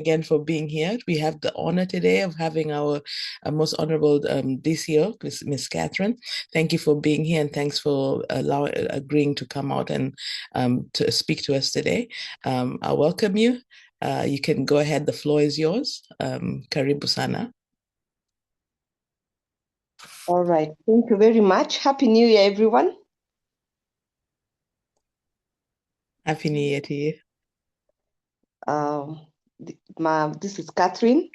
again for being here. We have the honor today of having our most honorable DCO, Miss Catherine. Thank you for being here and thanks for agreeing to come out and to speak to us today. I welcome you. You can go ahead. The floor is yours. Karibu sana. All right. Thank you very much. Happy New Year, everyone. Happy New Year to you. This is Catherine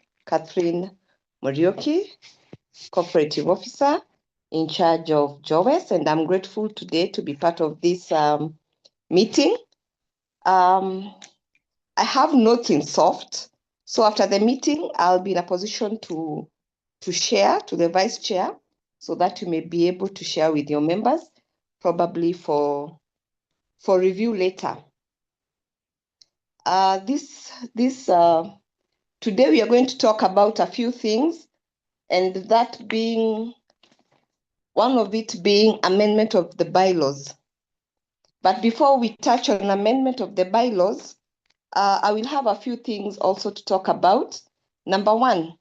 Morioki, Cooperative Officer in charge of Jowes, and I'm grateful today to be part of this meeting. I have notes in soft, so after the meeting, I'll be in a position to share to the Vice Chair so that you may be able to share with your members, probably for review later. Today we are going to talk about a few things, and that being one of it being amendment of the bylaws. But before we touch on amendment of the bylaws, I will have a few things also to talk about. Number one,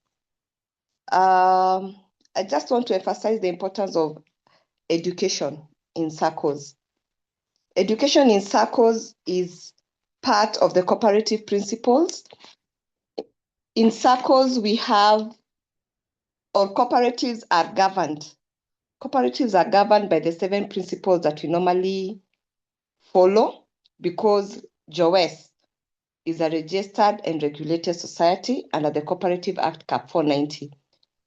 I just want to emphasize the importance of education in SACCOs. Education in SACCOs is part of the cooperative principles. In SACCOs, we have, or cooperatives are governed. Cooperatives are governed by the 7 principles that we normally follow because Jowes is a registered and regulated society under the Cooperative Act Cap 490.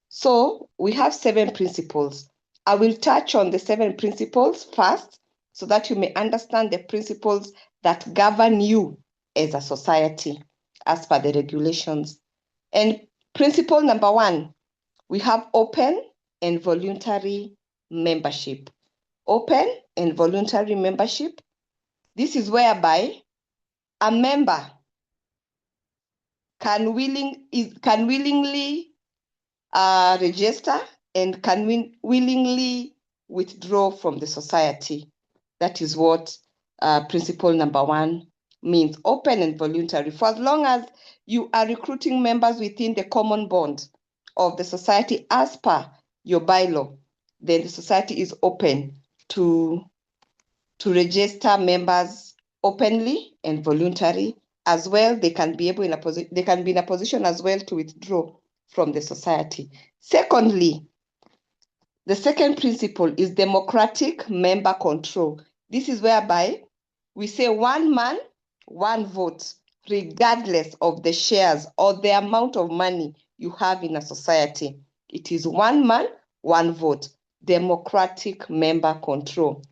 So we have 7 principles. I will touch on the 7 principles first so that you may understand the principles that govern you as a society as per the regulations. And principle number 1, we have open and voluntary membership. Open and voluntary membership. This is whereby a member can willingly register and can willingly withdraw from the society. That is what principle number 1 means, open and voluntary. For as long as you are recruiting members within the common bond of the society as per your bylaw, then the society is open to register members openly and voluntary. As well, they can be in a position as well to withdraw from the society. Secondly, the second principle is democratic member control. This is whereby we say one man, one vote, regardless of the shares or the amount of money you have in a society. It is one man, one vote, democratic member control.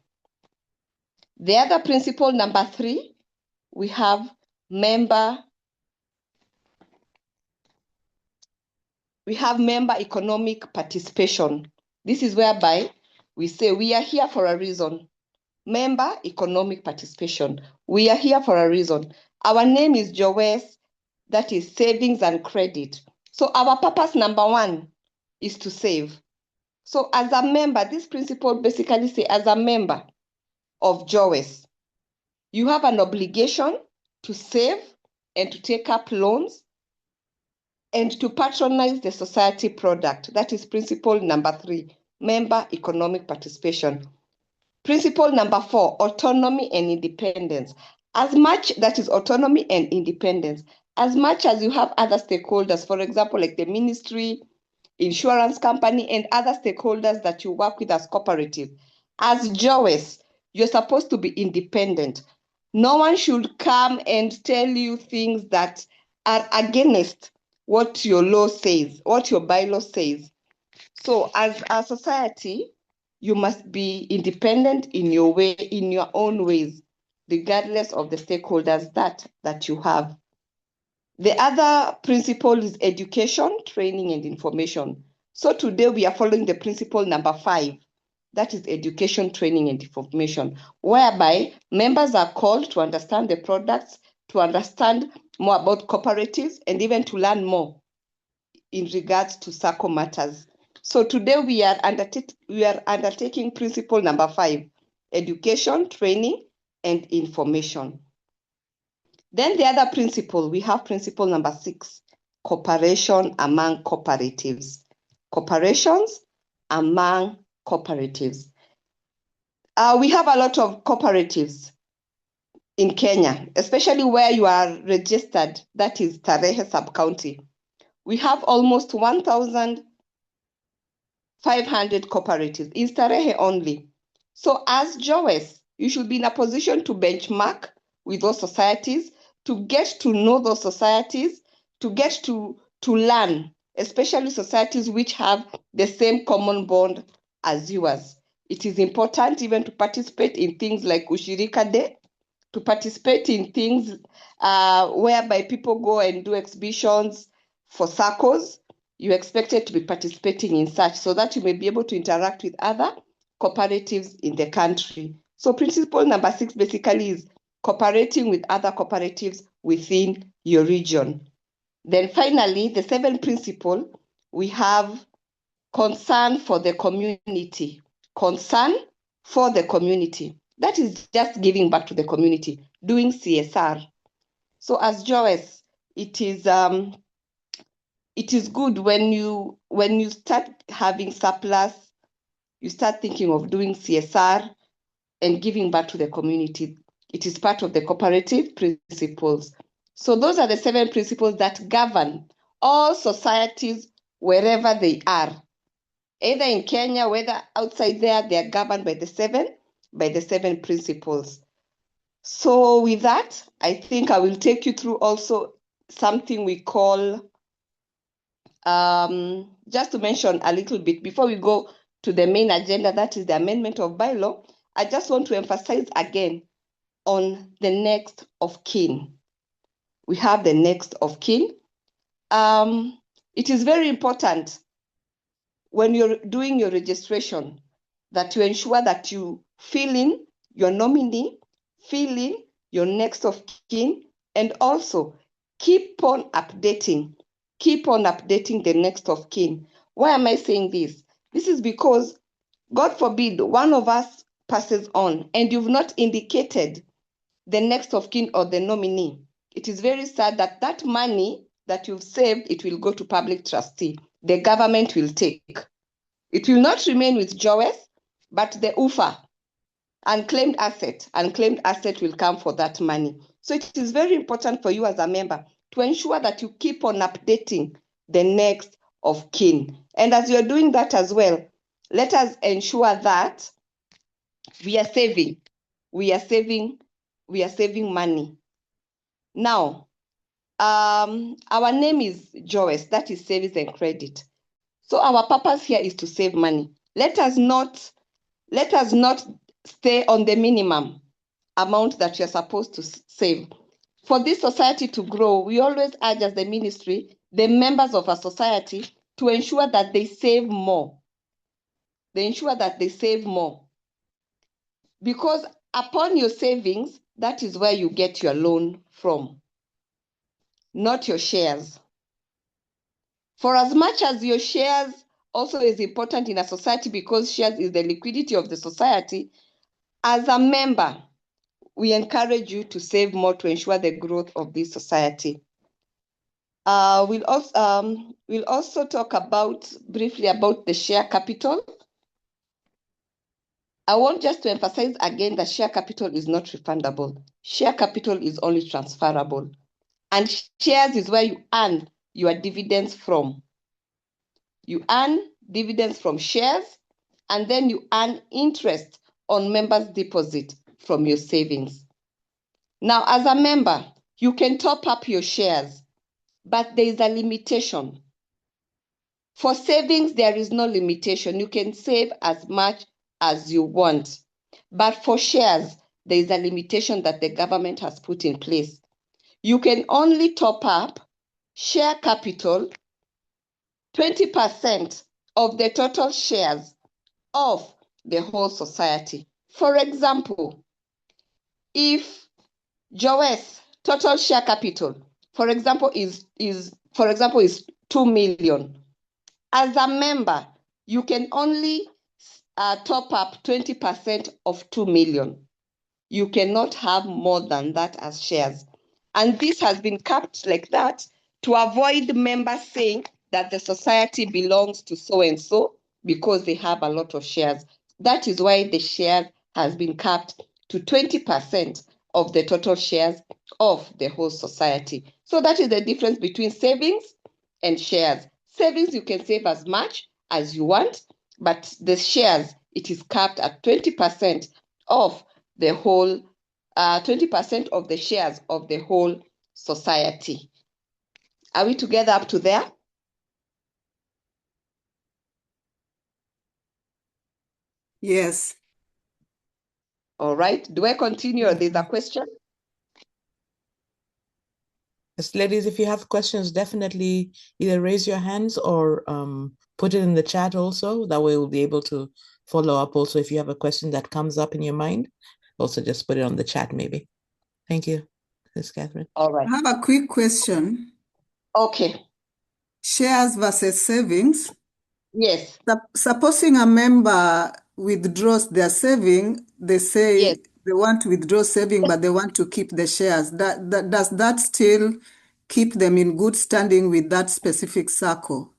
The other principle, number 3, we have member economic participation. This is whereby we say we are here for a reason. Member economic participation. We are here for a reason. Our name is Jowes, that is savings and credit. So our purpose number 1 is to save. So as a member, this principle basically says as a member of Jowes, you have an obligation to save and to take up loans and to patronize the society product. That is principle number 3, member economic participation. Principle number 4, autonomy and independence. As much that is autonomy and independence, as much as you have other stakeholders, for example, like the ministry, insurance company, and other stakeholders that you work with as cooperative, as Jowes, you're supposed to be independent. No one should come and tell you things that are against what your law says, what your bylaw says. So as a society, you must be independent in your way, in your own ways, regardless of the stakeholders that you have. The other principle is education, training, and information. So today we are following the principle number 5, that is education, training, and information, whereby members are called to understand the products, to understand more about cooperatives, and even to learn more in regards to SACCO matters. So today we are undertaking principle number 5, education, training, and information. Then the other principle, we have principle number 6, cooperation among cooperatives. Cooperations among cooperatives. We have a lot of cooperatives in Kenya, especially where you are registered, that is Tarehe sub-county. We have almost 1,500 cooperatives in Starehe only. So as Jowes, you should be in a position to benchmark with those societies, to get to know those societies, to get to learn, especially societies which have the same common bond as yours. It is important even to participate in things like Ushirika Day, to participate in things whereby people go and do exhibitions for circles. You're expected to be participating in such so that you may be able to interact with other cooperatives in the country. So principle number 6 basically is cooperating with other cooperatives within your region. Then finally, the 7th principle, we have concern for the community. Concern for the community. That is just giving back to the community, doing CSR. So as Jowes, it is good when you start having surplus, you start thinking of doing CSR and giving back to the community. It is part of the cooperative principles. So those are the 7 principles that govern all societies wherever they are. Either in Kenya, whether outside there, they are governed by the 7 principles. So with that, I think I will take you through also something we call, just to mention a little bit before we go to the main agenda, that is the amendment of bylaw. I just want to emphasize again on the next of kin. We have the next of kin. It is very important when you're doing your registration that you ensure that you fill in your nominee, fill in your next of kin, and also keep on updating the next of kin. Why am I saying this? This is because, God forbid, one of us passes on and you've not indicated the next of kin or the nominee. It is very sad that that money that you've saved, it will go to public trustee. The government will take. It will not remain with Jowes, but the UFA, unclaimed asset will come for that money. So it is very important for you as a member to ensure that you keep on updating the next of kin. And as you're doing that as well, let us ensure that we are saving money. Now, our name is Jowes, that is savings and credit. So our purpose here is to save money. Let us not stay on the minimum amount that you're supposed to save. For this society to grow, we always urge as the ministry, the members of a society, to ensure that they save more. Because upon your savings, that is where you get your loan from, not your shares. For as much as your shares also is important in a society, because shares is the liquidity of the society, as a member, we encourage you to save more to ensure the growth of this society. We'll also talk briefly about the share capital. I want just to emphasize again that share capital is not refundable. Share capital is only transferable. And shares is where you earn your dividends from. You earn dividends from shares, and then you earn interest on members' deposit from your savings. Now, as a member, you can top up your shares, but there is a limitation. For savings, there is no limitation. You can save as much as you want. But for shares, there is a limitation that the government has put in place. You can only top up share capital 20% of the total shares of the whole society. For example, if Jowes total share capital, for example, is 2 million. As a member, you can only top up 20% of 2 million. You cannot have more than that as shares. And this has been capped like that to avoid members saying that the society belongs to so-and-so because they have a lot of shares. That is why the share has been capped to 20% of the total shares of the whole society. So that is the difference between savings and shares. Savings, you can save as much as you want, but the shares, it is capped at 20% of the whole 20% of the shares of the whole society. Are we together up to there? Yes. All right. Do I continue? There's a question? Yes, ladies, if you have questions, definitely either raise your hands or put it in the chat also. That way we'll be able to follow up also if you have a question that comes up in your mind. Also just put it on the chat maybe. Thank you, Ms. Catherine. All right. I have a quick question. Okay. Shares versus savings. Yes. Supposing a member withdraws their saving, they say Yes. they want to withdraw saving, but they want to keep the shares. Does that still keep them in good standing with that specific circle?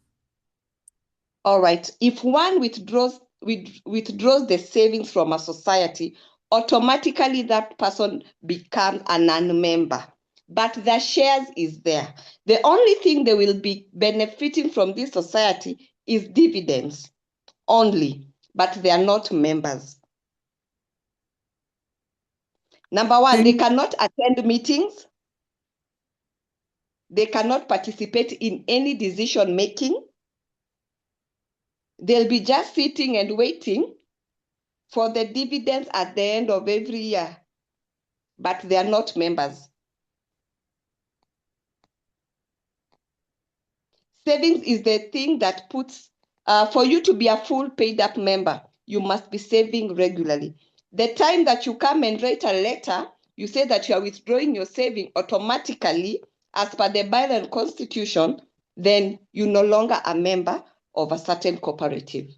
All right. If one withdraws the savings from a society, automatically that person becomes a non-member. But the shares is there. The only thing they will be benefiting from this society is dividends only, but they are not members. Number one, they cannot attend meetings. They cannot participate in any decision making. They'll be just sitting and waiting for the dividends at the end of every year, but they are not members. Savings is the thing that puts, for you to be a full paid up member, you must be saving regularly. The time that you come and write a letter, you say that you are withdrawing your saving automatically as per the bylaw and constitution, then you're no longer a member of a certain cooperative.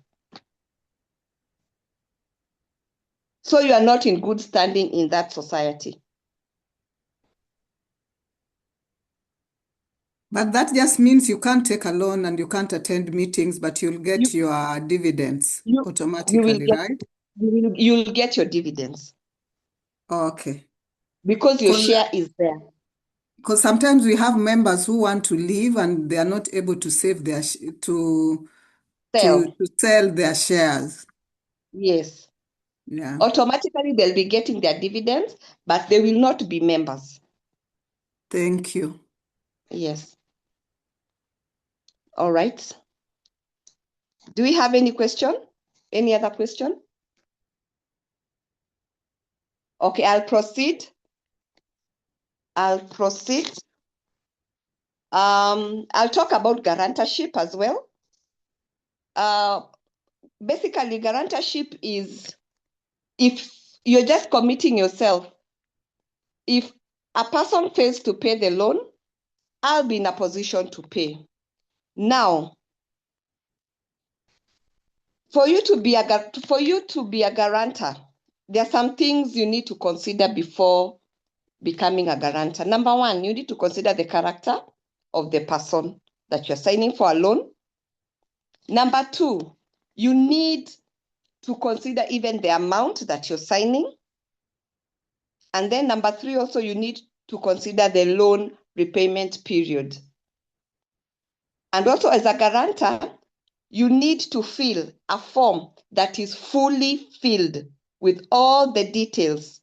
So you are not in good standing in that society. But that just means you can't take a loan and you can't attend meetings, but you'll get your dividends automatically, right? You'll get your dividends. Okay. Because your share is there. Because sometimes we have members who want to leave and they are not able to save their to sell their shares. Yes. Yeah. Automatically they'll be getting their dividends, but they will not be members. Thank you. Yes. All right. Do we have any question? Any other question? Okay, I'll proceed. I'll talk about guarantorship as well. Basically, guarantorship is if you're just committing yourself. If a person fails to pay the loan, I'll be in a position to pay. Now, for you to be a guarantor, there are some things you need to consider before becoming a guarantor. Number one, you need to consider the character of the person that you're signing for a loan. Number two, you need to consider even the amount that you're signing. And then number three, also you need to consider the loan repayment period. And also as a guarantor, you need to fill a form that is fully filled with all the details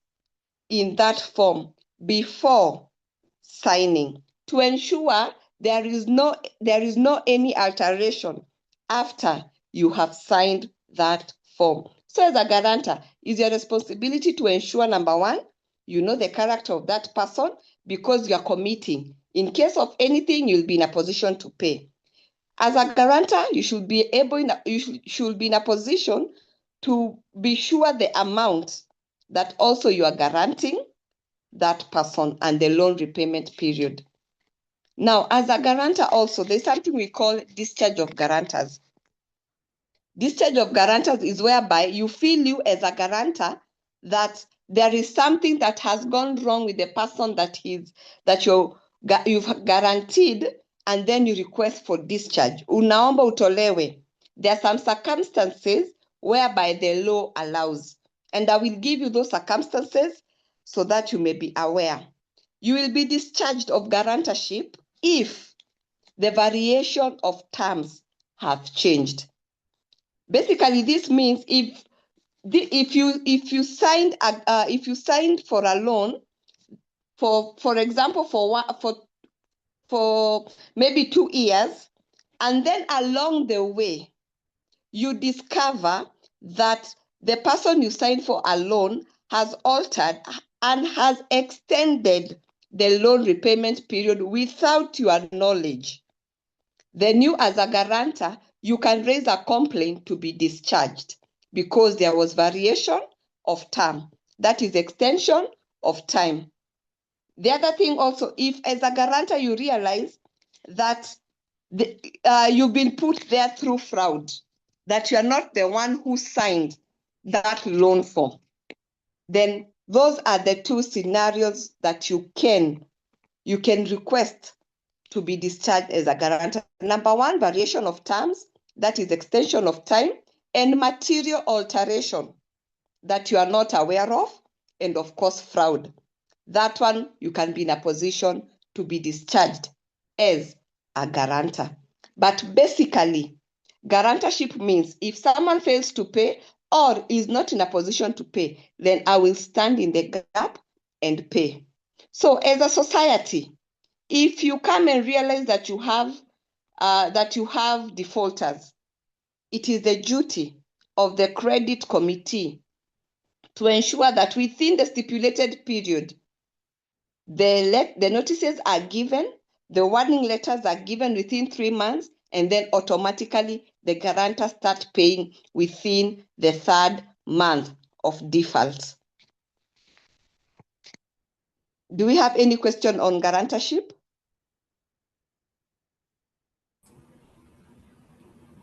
in that form before signing to ensure there is no any alteration after you have signed that form. So as a guarantor, it's your responsibility to ensure, number one, you know the character of that person because you are committing. In case of anything, you'll be in a position to pay. As a guarantor, you should be in a position to be sure the amount that also you are guaranteeing that person and the loan repayment period. Now, as a guarantor also, there's something we call discharge of guarantors. Discharge of guarantors is whereby you feel you as a guarantor that there is something that has gone wrong with the person that you've guaranteed, and then you request for discharge. Unaomba utolewe. There are some circumstances whereby the law allows. And I will give you those circumstances so that you may be aware. You will be discharged of guarantorship if the variation of terms have changed. Basically, this means if you signed for a loan, for example, for maybe 2 years, and then along the way you discover that the person you signed for a loan has altered and has extended the loan repayment period without your knowledge, then you, as a guarantor, you can raise a complaint to be discharged because there was variation of term. That is extension of time. The other thing also, if as a guarantor you realize that you've been put there through fraud, that you are not the one who signed that loan form, then those are the two scenarios that you can request to be discharged as a guarantor. Number one, variation of terms, that is extension of time, and material alteration that you are not aware of, and of course, fraud. That one, you can be in a position to be discharged as a guarantor. But basically, guarantorship means if someone fails to pay or is not in a position to pay, then I will stand in the gap and pay. So as a society, if you come and realize that you have defaulters, it is the duty of the credit committee to ensure that within the stipulated period, the notices are given, the warning letters are given within 3 months, and then automatically the guarantor starts paying within the 3rd month of default. Do we have any question on guarantorship?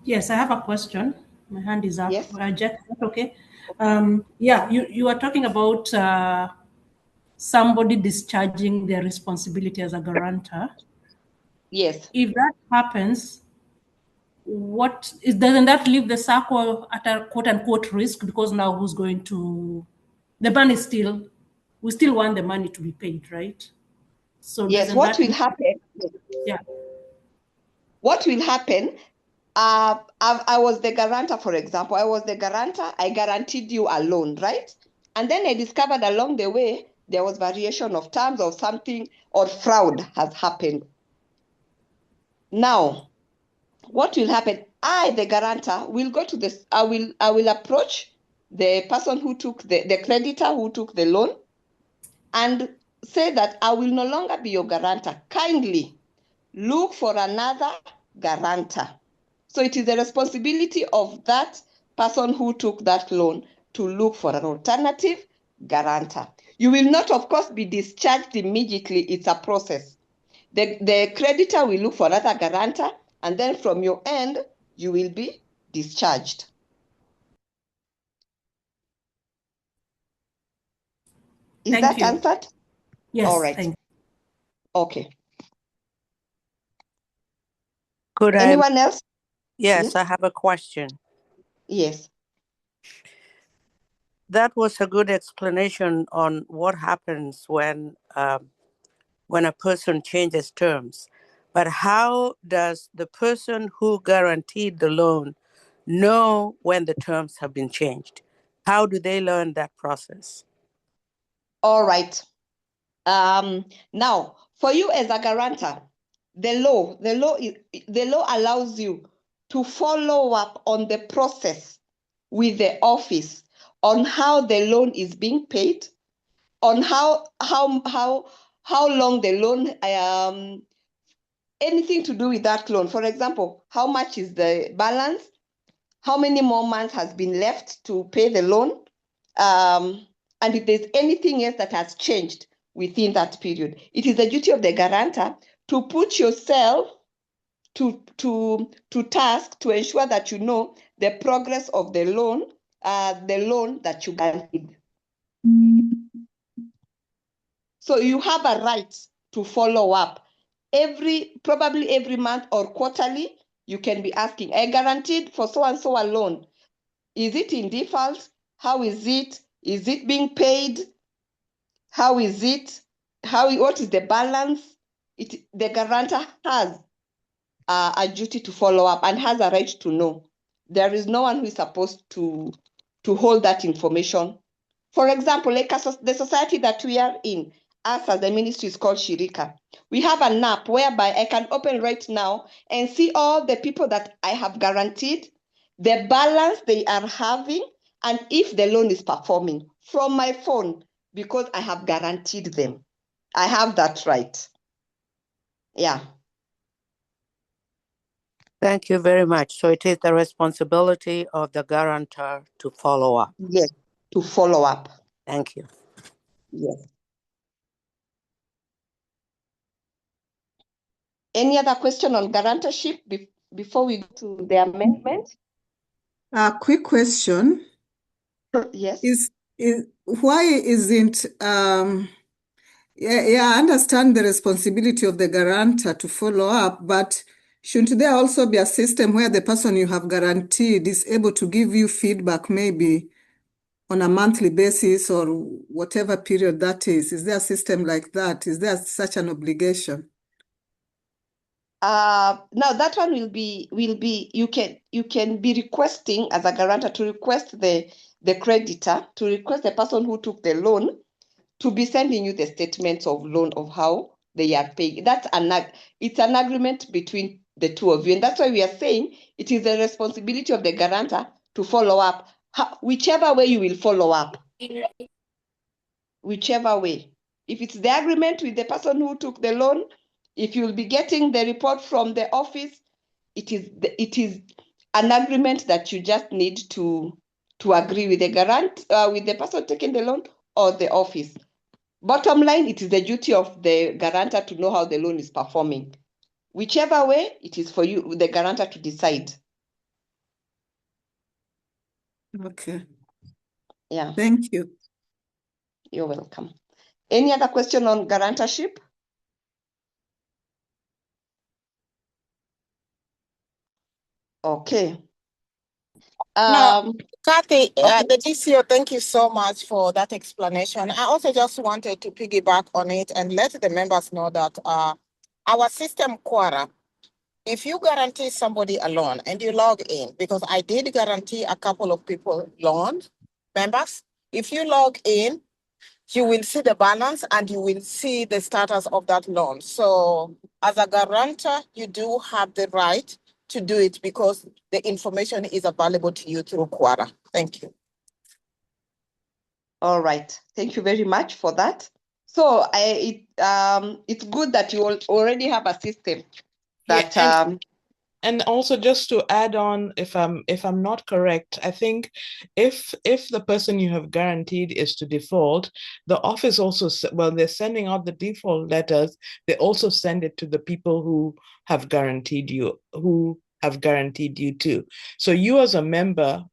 Yes, I have a question. My hand is up. Yes. Jack, okay. Yeah, you are talking about somebody discharging their responsibility as a guarantor. Yes. If that happens, doesn't that leave the circle at a quote unquote risk? Because now who's going to, the money we still want the money to be paid, right? So yes, what will happen? Yeah. What will happen? I was the guarantor, for example. I was the guarantor. I guaranteed you a loan, right? And then I discovered along the way there was variation of terms or something, or fraud has happened. Now, what will happen? I, the guarantor, will go to this. I will approach the person who took the creditor who took the loan and say that I will no longer be your guarantor. Kindly look for another guarantor. So it is the responsibility of that person who took that loan to look for an alternative guarantor. You will not, of course, be discharged immediately. It's a process. The creditor will look for another guarantor, and then from your end, you will be discharged. Is Thank that you. answered? Yes. All right. Thank you. Okay. Could Anyone else? Yes, I have a question. Yes. That was a good explanation on what happens when a person changes terms. But how does the person who guaranteed the loan know when the terms have been changed? How do they learn that process? All right. Now, for you as a guarantor, the law allows you to follow up on the process with the office on how the loan is being paid, on how long the loan, anything to do with that loan. For example, how much is the balance? How many more months has been left to pay the loan? And if there's anything else that has changed within that period, it is the duty of the guarantor to put yourself to task to ensure that you know the progress of the loan that you guaranteed. So you have a right to follow up. Probably every month or quarterly, you can be asking, I guaranteed for so-and-so a loan. Is it in default? How is it? Is it being paid? How is it? What is the balance? The guarantor has a duty to follow up and has a right to know. There is no one who is supposed to hold that information. For example, like the society that we are in, us as the ministry is called Shirika. We have an app whereby I can open right now and see all the people that I have guaranteed, the balance they are having, and if the loan is performing from my phone because I have guaranteed them. I have that right. Yeah. Thank you very much. So it is the responsibility of the guarantor to follow up. Yes, to follow up. Thank you. Yes. Any other question on guarantorship before we go to the amendment? A quick question. Yes. Why isn't I understand the responsibility of the guarantor to follow up, but shouldn't there also be a system where the person you have guaranteed is able to give you feedback, maybe on a monthly basis or whatever period that is? Is there a system like that? Is there such an obligation? Now that one will be you can be requesting as a guarantor to request the creditor, to request the person who took the loan to be sending you the statements of loan of how they are paying. It's an agreement between the two of you. And that's why we are saying it is the responsibility of the guarantor to follow up. Whichever way you will follow up. Whichever way. If it's the agreement with the person who took the loan, if you'll be getting the report from the office, it is an agreement that you just need to agree with with the person taking the loan or the office. Bottom line, it is the duty of the guarantor to know how the loan is performing. Whichever way, it is for you, the guarantor, to decide. Okay. Yeah. Thank you. You're welcome. Any other question on guarantorship? Okay. Kathy, the DCO, thank you so much for that explanation. I also just wanted to piggyback on it and let the members know that our system Quora, if you guarantee somebody a loan and you log in, because I did guarantee a couple of people loans, members, if you log in, you will see the balance and you will see the status of that loan. So as a guarantor, you do have the right to do it because the information is available to you through Quora. Thank you. All right. Thank you very much for that. So it's good that you already have a system that and also just to add on, if I'm not correct, I think if the person you have guaranteed is to default, the office also, well, they're sending out the default letters, they also send it to the people who have guaranteed you too. So you as a member,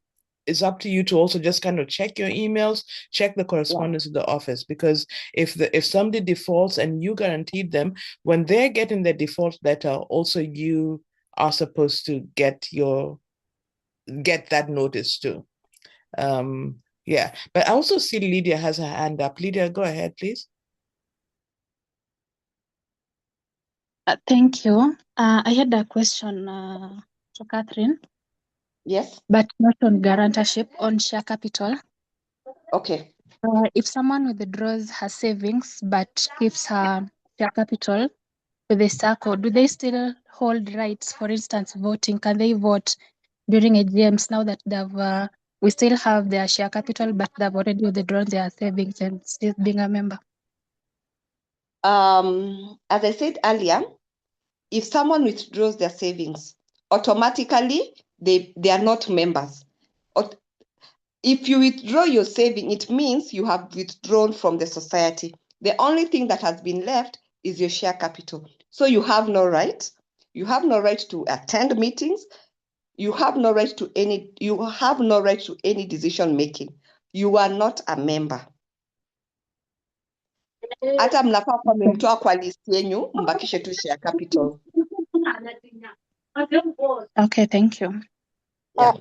it's up to you to also just kind of check your emails, check the correspondence of the office, because if somebody defaults and you guaranteed them, when they're getting the default letter, also you are supposed to get that notice too. Yeah, but I also see Lydia has her hand up. Lydia, go ahead, please. Thank you. I had a question to Catherine. Yes. But not on guarantorship, on share capital. Okay. If someone withdraws her savings but keeps her share capital with a circle, do they still hold rights? For instance, voting, can they vote during AGMs now that we still have their share capital, but they've already withdrawn their savings and still being a member? As I said earlier, if someone withdraws their savings, automatically they are not members. If you withdraw your saving, it means you have withdrawn from the society. The only thing that has been left is your share capital. So you have no right. You have no right to attend meetings. You have no right to any decision making. You are not a member. Hata mnafaa kuwa mmemtoa kwa list yenyu, mbakishe tu share capital. Okay, thank you. Yeah.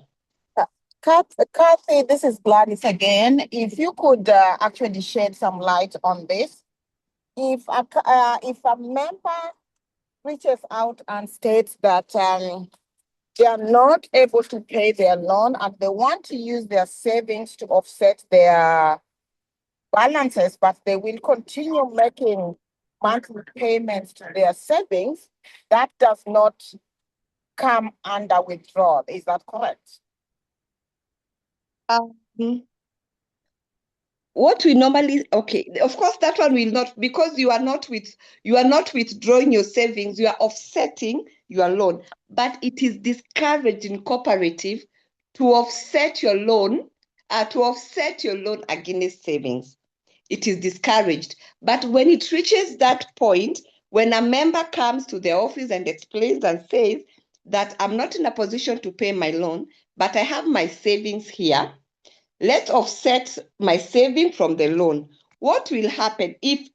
Kathy, this is Gladys again. If you could actually shed some light on this. If a member reaches out and states that they are not able to pay their loan and they want to use their savings to offset their balances, but they will continue making monthly payments to their savings, that does not come under withdrawal. Is that correct? What we normally, okay, of course that one will not, because you are not withdrawing your savings, you are offsetting your loan. But it is discouraged in cooperative to offset your loan against savings. It is discouraged. But when it reaches that point, when a member comes to the office and explains and says that I'm not in a position to pay my loan, but I have my savings here, let's offset my saving from the loan. What will happen if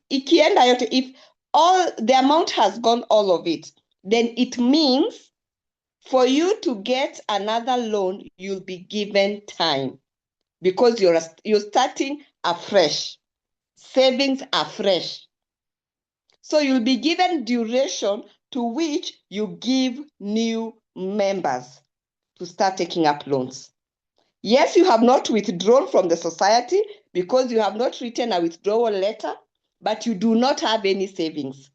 all the amount has gone, all of it, then it means for you to get another loan, you'll be given time because you're starting afresh. Savings are fresh. So you'll be given duration to which you give new members to start taking up loans. Yes, you have not withdrawn from the society because you have not written a withdrawal letter, but you do not have any savings.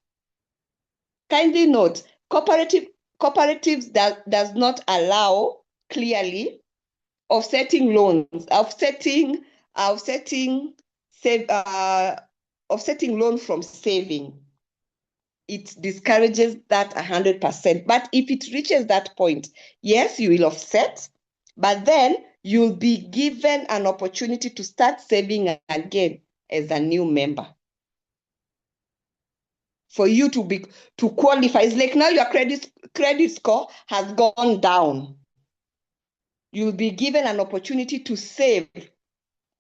Kindly note, cooperatives does not allow clearly offsetting loans, offsetting loan from saving. It discourages that 100%. But if it reaches that point, yes, you will offset, but then you'll be given an opportunity to start saving again as a new member. For you to qualify, it's like now your credit score has gone down. You'll be given an opportunity to save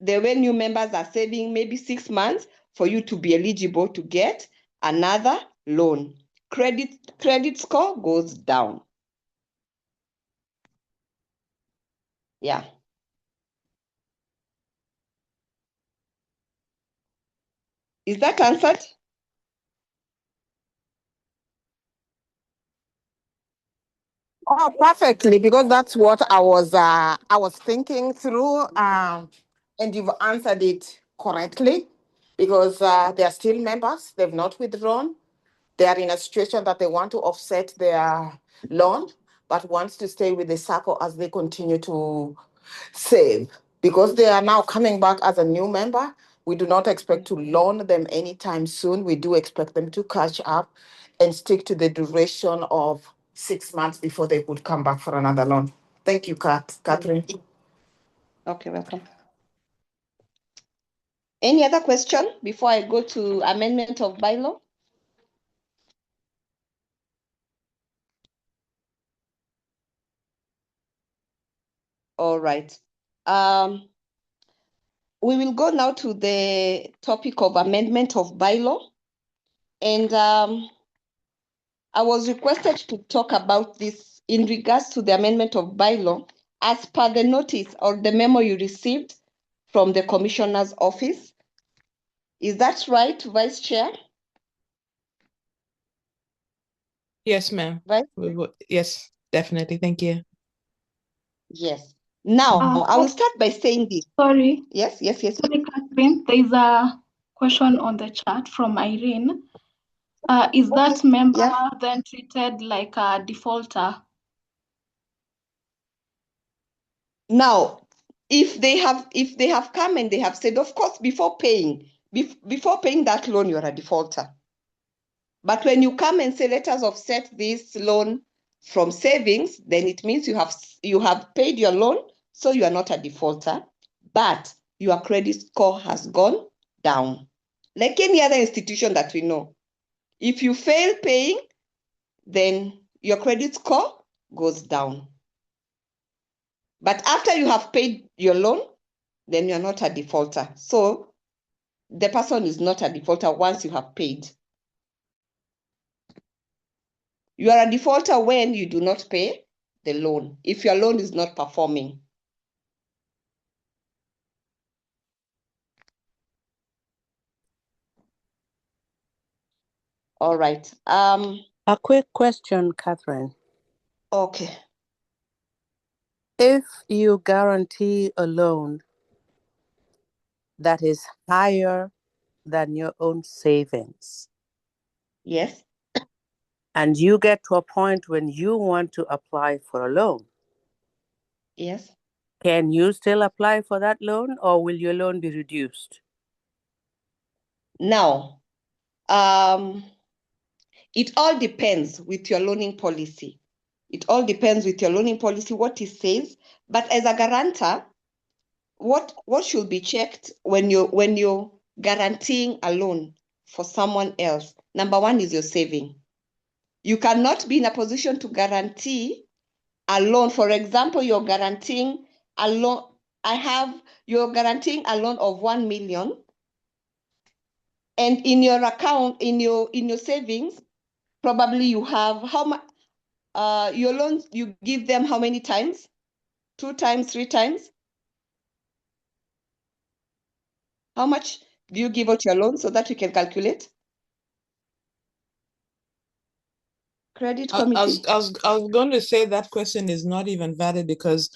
the way new members are saving, maybe 6 months, for you to be eligible to get another loan. Credit score goes down. Yeah. Is that answered? Oh, perfectly, because that's what I was thinking through, and you've answered it correctly, because they are still members, they've not withdrawn. They are in a situation that they want to offset their loan, but wants to stay with the circle as they continue to save. Because they are now coming back as a new member, we do not expect to loan them anytime soon. We do expect them to catch up and stick to the duration of 6 months before they would come back for another loan. Thank you, Catherine. Okay, welcome. Any other question before I go to amendment of bylaw? All right. We will go now to the topic of amendment of bylaw. And I was requested to talk about this in regards to the amendment of bylaw as per the notice or the memo you received from the Commissioner's office. Is that right, Vice Chair? Yes, ma'am. Right? Yes, definitely. Thank you. Yes. Now, I will start by saying this. Sorry. Yes. Sorry, Catherine. There is a question on the chat from Irene. Is that member then treated like a defaulter? Now, if they have come and they have said, of course, before paying that loan, you're a defaulter. But when you come and say, let us offset this loan from savings, then it means you have paid your loan, so you are not a defaulter, but your credit score has gone down. Like any other institution that we know. If you fail paying, then your credit score goes down. But after you have paid your loan, then you're not a defaulter. So the person is not a defaulter once you have paid. You are a defaulter when you do not pay the loan, if your loan is not performing. All right. A quick question, Catherine. Okay. If you guarantee a loan that is higher than your own savings, Yes. and you get to a point when you want to apply for a loan, Yes. can you still apply for that loan, or will your loan be reduced? Now, it all depends with your loaning policy. It all depends with your loaning policy, what it says. But as a guarantor, what should be checked when you're guaranteeing a loan for someone else? Number one is your saving. You cannot be in a position to guarantee a loan. For example, you're guaranteeing a loan. You're guaranteeing a loan of 1 million, and in your account, in your savings, probably you have how much? Your loans, you give them how many times? 2 times, 3 times? How much do you give out your loan so that you can calculate? Credit committee? I was going to say that question is not even valid because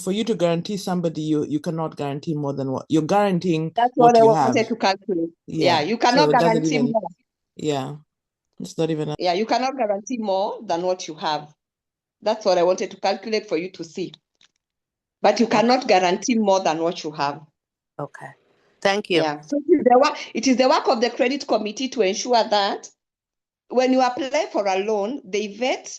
for you to guarantee somebody, you cannot guarantee more than what you're guaranteeing. That's what what I you have. wanted to calculate. Yeah. You So cannot it doesn't guarantee even. more. Yeah, it's not even. Yeah, you cannot guarantee more than what you have. That's what I wanted to calculate for you to see. But you cannot guarantee more than what you have. Okay. Thank you. Yeah. So it is the work of the credit committee to ensure that when you apply for a loan, they vet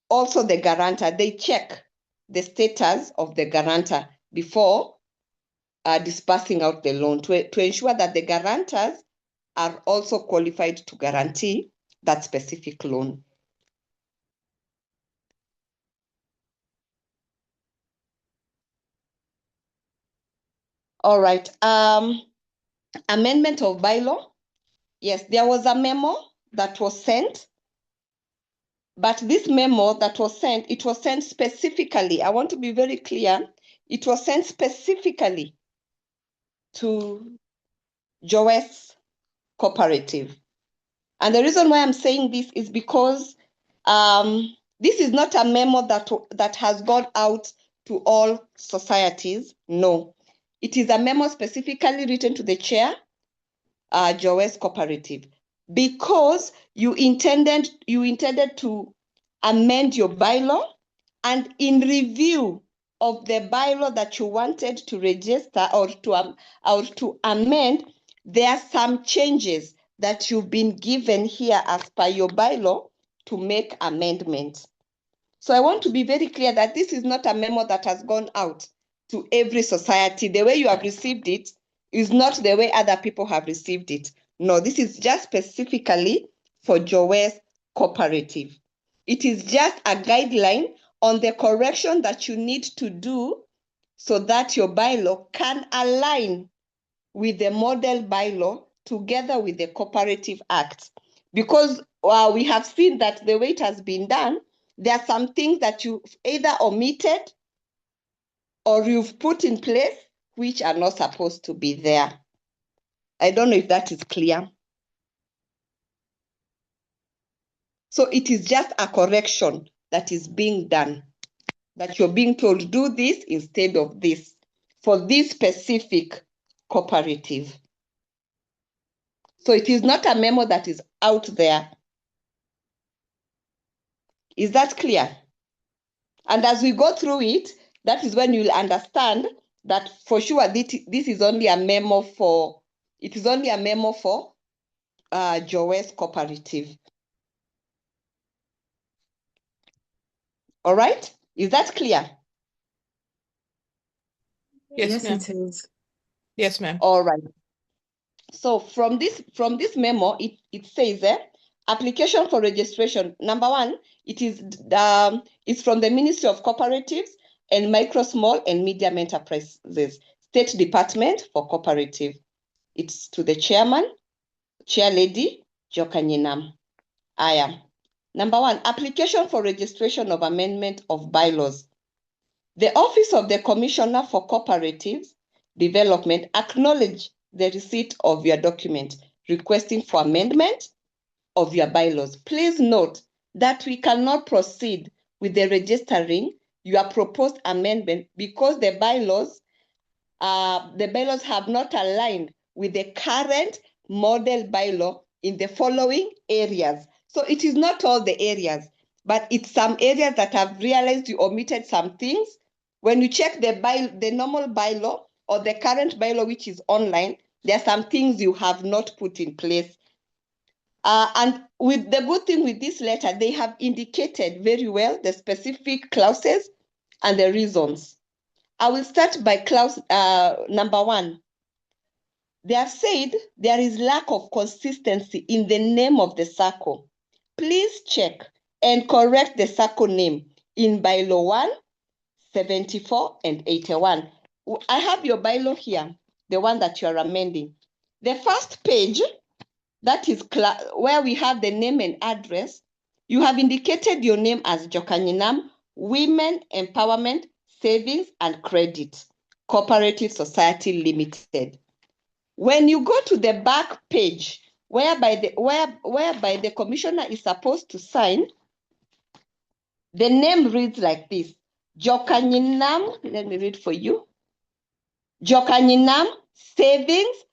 also the guarantor. They check the status of the guarantor before dispersing out the loan to ensure that the guarantors are also qualified to guarantee that specific loan. All right. Amendment of bylaw. Yes, there was a memo that was sent, but this memo that was sent, it was sent specifically. I want to be very clear. It was sent specifically to Jowes Cooperative. And the reason why I'm saying this is because this is not a memo that has gone out to all societies. No, it is a memo specifically written to the chair, Jowes Cooperative, because you intended to amend your bylaw, and in review of the bylaw that you wanted to register or to amend, there are some changes that you've been given here as per your bylaw to make amendments. So I want to be very clear that this is not a memo that has gone out to every society. The way you have received it is not the way other people have received it. No, this is just specifically for Jowes Cooperative. It is just a guideline on the correction that you need to do so that your bylaw can align with the model bylaw together with the Cooperative Act. Because we have seen that the way it has been done, there are some things that you've either omitted or you've put in place which are not supposed to be there. I don't know if that is clear. So it is just a correction that is being done, that you're being told, do this instead of this for this specific cooperative. So it is not a memo that is out there. Is that clear? And as we go through it, that is when you'll understand that for sure this is only a memo for, it is only a memo for Jowes Cooperative. All right? Is that clear? Yes, ma'am. it is. Yes, ma'am. All right. So from this memo, it says application for registration. Number one, it's from the Ministry of Cooperatives and Micro, Small and Medium Enterprises, State Department for Cooperative. It's to the chairman, chair lady, Jokanyinam. I am. Number 1, application for registration of amendment of bylaws. The Office of the Commissioner for Cooperatives Development acknowledge the receipt of your document requesting for amendment of your bylaws. Please note that we cannot proceed with the registering your proposed amendment because the bylaws have not aligned with the current model bylaw in the following areas. So it is not all the areas, but it's some areas that I've realized you omitted some things. When you check the normal bylaw or the current bylaw, which is online, there are some things you have not put in place. And with the good thing with this letter, they have indicated very well the specific clauses and the reasons. I will start by clause number 1. They have said there is lack of consistency in the name of the circle. Please check and correct the circle name in bylaw 1, 74, and 81. I have your bylaw here, the one that you are amending. The first page, that is where we have the name and address, you have indicated your name as Jokanyinam Women Empowerment Savings and Credit Cooperative Society Limited. When you go to the back page, whereby the commissioner is supposed to sign, the name reads like this: Jokanyinam, let me read for you, Jokanyinam Savings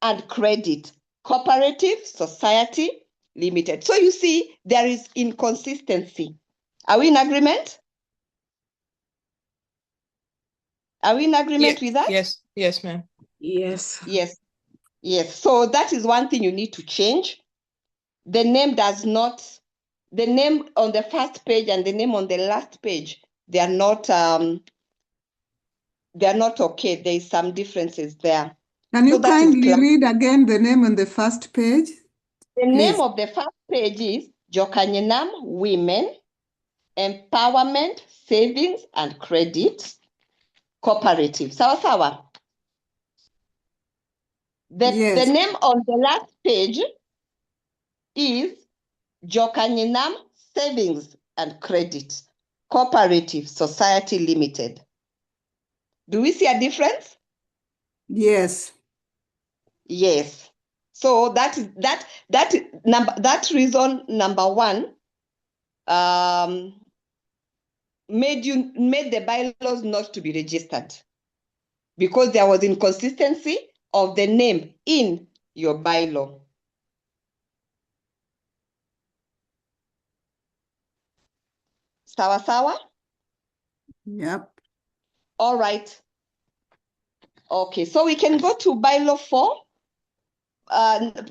and Credit Cooperative Society Limited. So you see, there is inconsistency. Are we in agreement? Are we in agreement with that? Yes, ma'am. Yes. Yes. So that is one thing you need to change. The name the name on the first page and the name on the last page, they are not okay. There is some differences there. Can you kindly read again the name on the first page? The name of the first page is Jokanyinam Women Empowerment Savings and Credit Cooperative. Sawa. The name on the last page is Jokanyinam Savings and Credit Cooperative Society Limited. Do we see a difference? Yes. Yes. So that reason number 1 made the bylaws not to be registered because there was inconsistency of the name in your bylaw. Sawa? Yep. All right. Okay, so we can go to bylaw 4.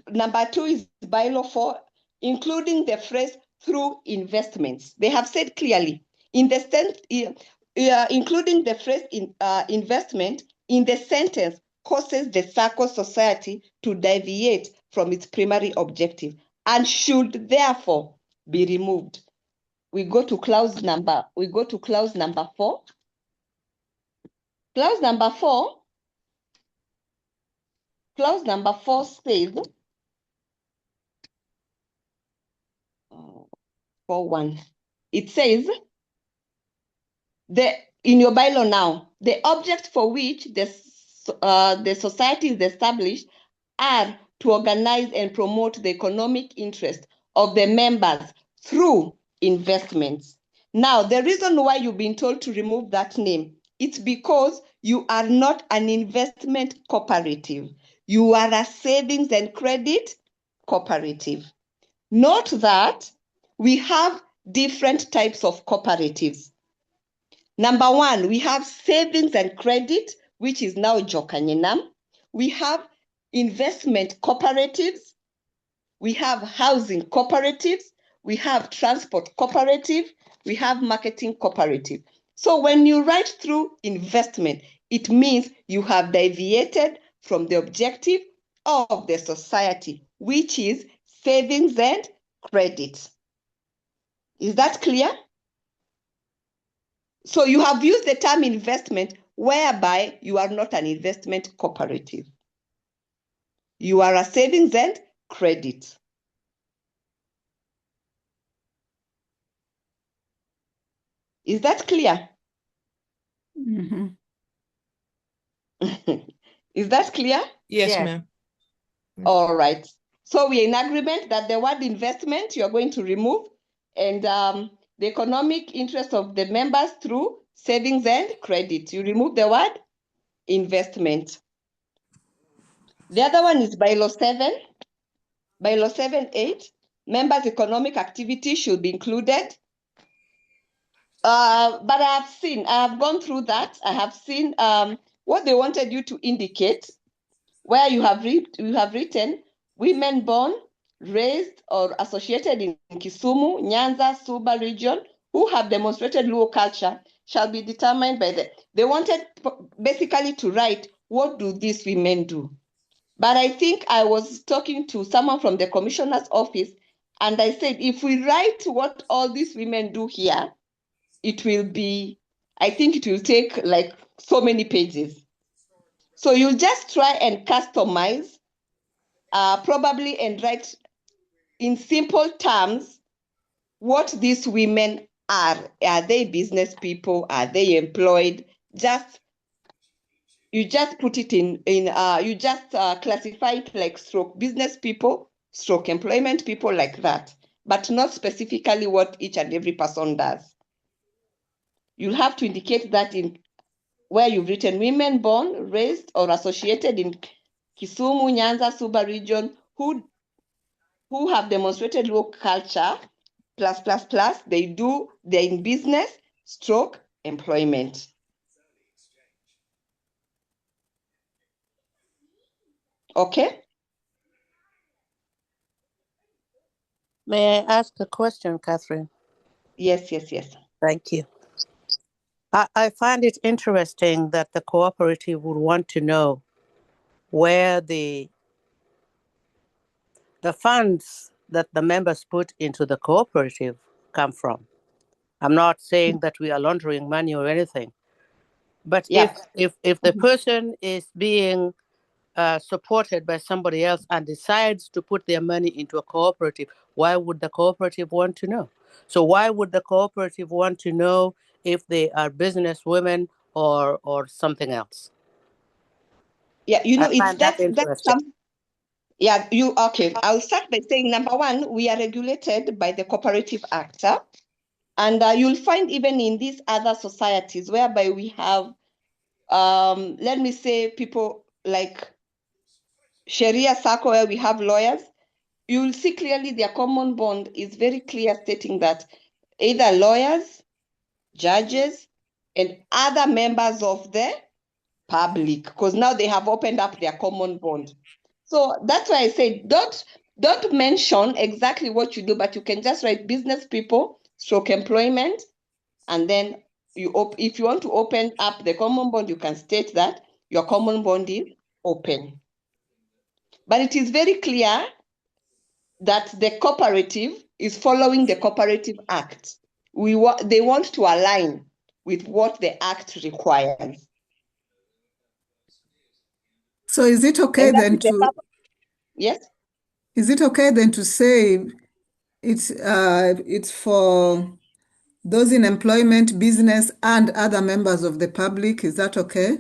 Number 2 is bylaw 4, including the phrase through investments. They have said clearly, in the sense, including the phrase investment in the sentence causes the circle society to deviate from its primary objective and should therefore be removed. We go to clause number 4. Clause number 4 says 4.1. It says in your bylaw now, the object for which the society is established are to organize and promote the economic interest of the members through investments. Now, the reason why you've been told to remove that name, it's because you are not an investment cooperative. You are a savings and credit cooperative. Note that we have different types of cooperatives. Number 1, we have savings and credit, which is now Jokanyinam. We have investment cooperatives. We have housing cooperatives. We have transport cooperative. We have marketing cooperative. So when you write through investment, it means you have deviated from the objective of the society, which is savings and credit. Is that clear? So you have used the term investment whereby you are not an investment cooperative. You are a savings and credit. Is that clear? Mhm. Is that clear? Yes, Yes. ma'am. All right. So we're in agreement that the word investment you're going to remove, and the economic interest of the members through savings and credit. You remove the word investment. The other one is Bylaw 7. Bylaw 7.8. Members' economic activity should be included. But I have gone through that. I have seen what they wanted you to indicate, where you have written women born, raised, or associated in Kisumu, Nyanza, Suba region who have demonstrated Luo culture shall be determined by they wanted basically to write, what do these women do? But I think I was talking to someone from the commissioner's office, and I said, if we write what all these women do here, it will be, I think it will take like so many pages. So you'll just try and customize, probably, and write in simple terms what these women are. Are they business people? Are they employed? You just put it you just classify it like stroke business people, stroke employment people, like that, but not specifically what each and every person does. You'll have to indicate that in where you've written women born, raised, or associated in Kisumu, Nyanza, Suba region who have demonstrated Luo culture, they're in business, stroke employment. Okay? May I ask a question, Catherine? Yes. Thank you. I find it interesting that the cooperative would want to know where the funds that the members put into the cooperative come from. I'm not saying that we are laundering money or anything, but Yeah. if the person is being supported by somebody else and decides to put their money into a cooperative, why would the cooperative want to know? So why would the cooperative want to know if they are business women or something else? Yeah, I it's find that interesting. yeah, okay. I'll start by saying, number one, we are regulated by the Cooperative Act. And you'll find even in these other societies whereby we have, let me say, people like Sharia Circle, where we have lawyers, you'll see clearly their common bond is very clear, stating that either lawyers, judges, and other members of the public, because now they have opened up their common bond. So that's why I say don't mention exactly what you do, but you can just write business people, stroke employment, and then if you want to open up the common bond, you can state that your common bond is open. But it is very clear that the cooperative is following the Cooperative Act. They want to align with what the Act requires. So is it okay then to yes? Is it okay then to say it's for those in employment, business, and other members of the public? Is that okay?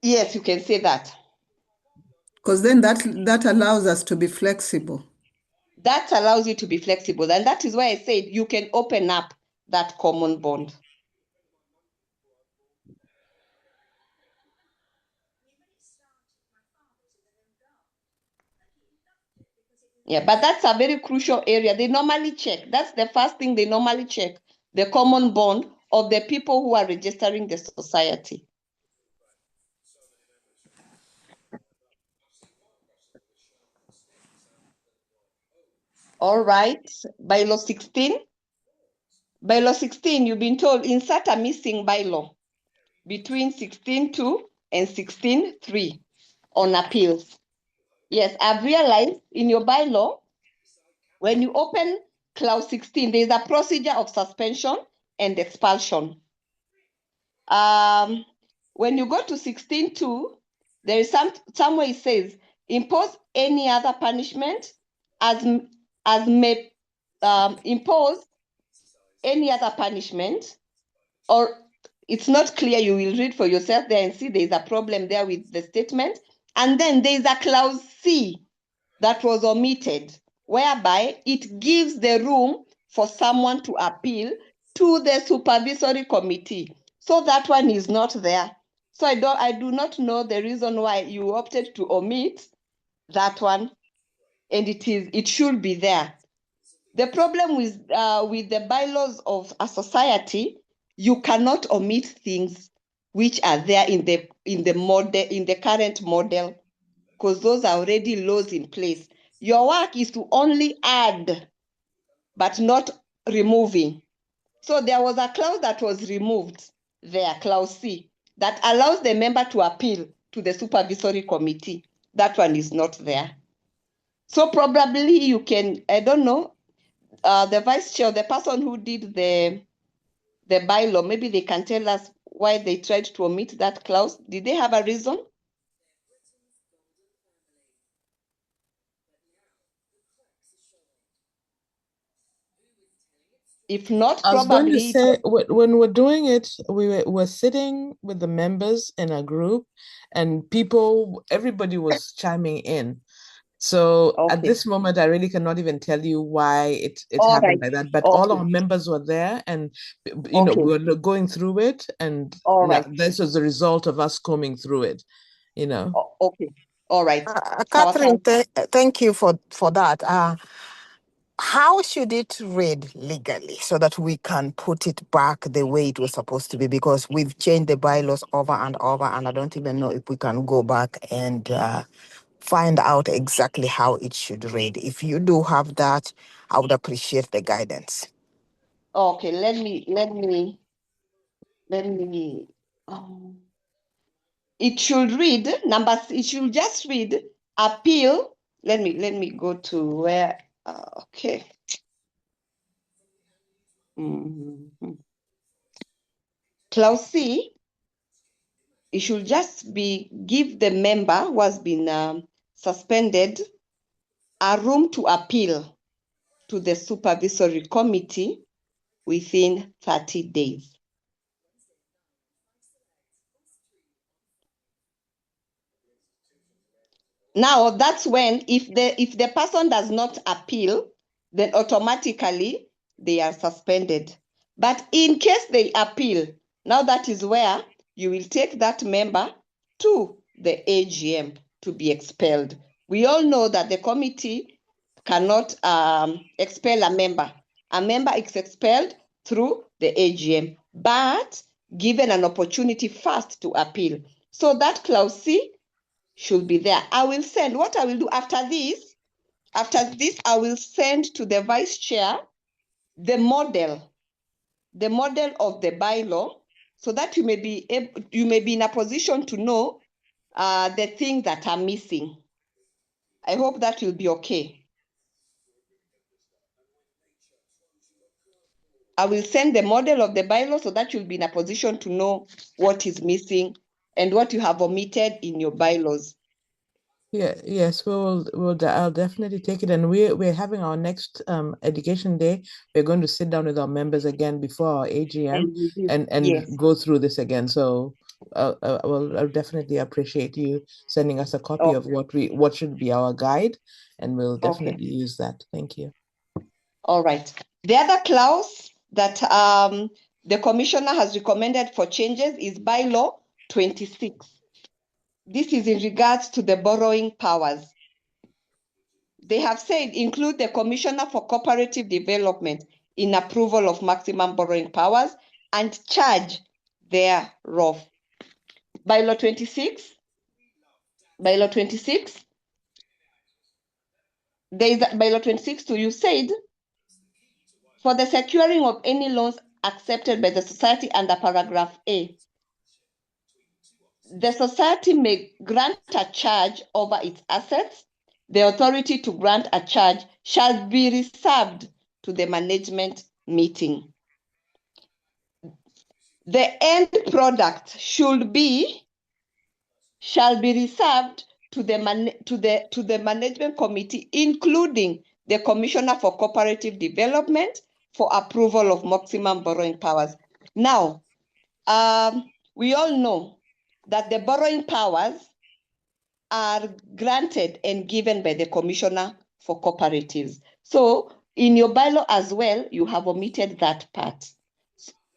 Yes, you can say that. Because then that allows us to be flexible. That allows you to be flexible. And that is why I said you can open up that common bond. Yeah, but that's a very crucial area. They normally check. That's the first thing they normally check, the common bond of the people who are registering the society. All right, bylaw 16. Bylaw 16, you've been told insert a missing bylaw between 16.2 and 16.3 on appeals. Yes, I've realized in your bylaw, when you open clause 16, there's a procedure of suspension and expulsion. When you go to 16.2, There is somewhere it says, impose any other punishment as may impose any other punishment, or it's not clear. You will read for yourself there and see there's a problem there with the statement. And then there's a clause C that was omitted, whereby it gives the room for someone to appeal to the supervisory committee. So that one is not there. So I do not know the reason why you opted to omit that one, and it should be there. The problem with the bylaws of a society, you cannot omit things which are there in the current model, because those are already laws in place. Your work is to only add, but not removing. So there was a clause that was removed there, clause C, that allows the member to appeal to the supervisory committee. That one is not there. So probably you can, I don't know, the vice chair, the person who did the bylaw, maybe they can tell us why they tried to omit that clause. Did they have a reason? If not, I was going to probably say, when we're doing it, we're sitting with the members in a group, and everybody was chiming in. So at okay. this moment, I really cannot even tell you why it All happened right. like that. But all Okay. our members were there, and we Okay. were going through it, and All right. this was the result of us combing through it. Okay. All right. Catherine, thank you for that. How should it read legally so that we can put it back the way it was supposed to be? Because we've changed the bylaws over and over, and I don't even know if we can go back and find out exactly how it should read. If you do have that, I would appreciate the guidance. Okay, let me it should read it should just read appeal. Let me go to where okay. Clause C, it should just be give the member who has been suspended a room to appeal to the supervisory committee within 30 days. Now, that's when, if the person does not appeal, then automatically they are suspended. But in case they appeal, now that is where you will take that member to the AGM to be expelled. We all know that the committee cannot expel a member. A member is expelled through the AGM, but given an opportunity first to appeal. So that clause C should be there. What I will do after this, I will send to the vice chair the model of the bylaw, so that you may be in a position to know the things that are missing. I hope that will be okay. I will send the model of the bylaw so that you'll be in a position to know what is missing and what you have omitted in your bylaws. Yes, I'll definitely take it. And we're having our next education day. We're going to sit down with our members again before our AGM and Yes. go through this again. So I'll definitely appreciate you sending us a copy of what should be our guide, and we'll definitely use that. Thank you. All right. The other clause that the commissioner has recommended for changes is bylaw 26. This is in regards to the borrowing powers. They have said include the commissioner for cooperative development in approval of maximum borrowing powers and charge thereof. Bylaw 26. Bylaw 26. There is bylaw 26 too. You said for the securing of any loans accepted by the society under paragraph A, the society may grant a charge over its assets. The authority to grant a charge shall be reserved to the management meeting. The end product should be shall be reserved to the management committee, including the Commissioner for Cooperative Development, for approval of maximum borrowing powers. Now, we all know that the borrowing powers are granted and given by the Commissioner for Cooperatives. So in your bylaw as well, you have omitted that part.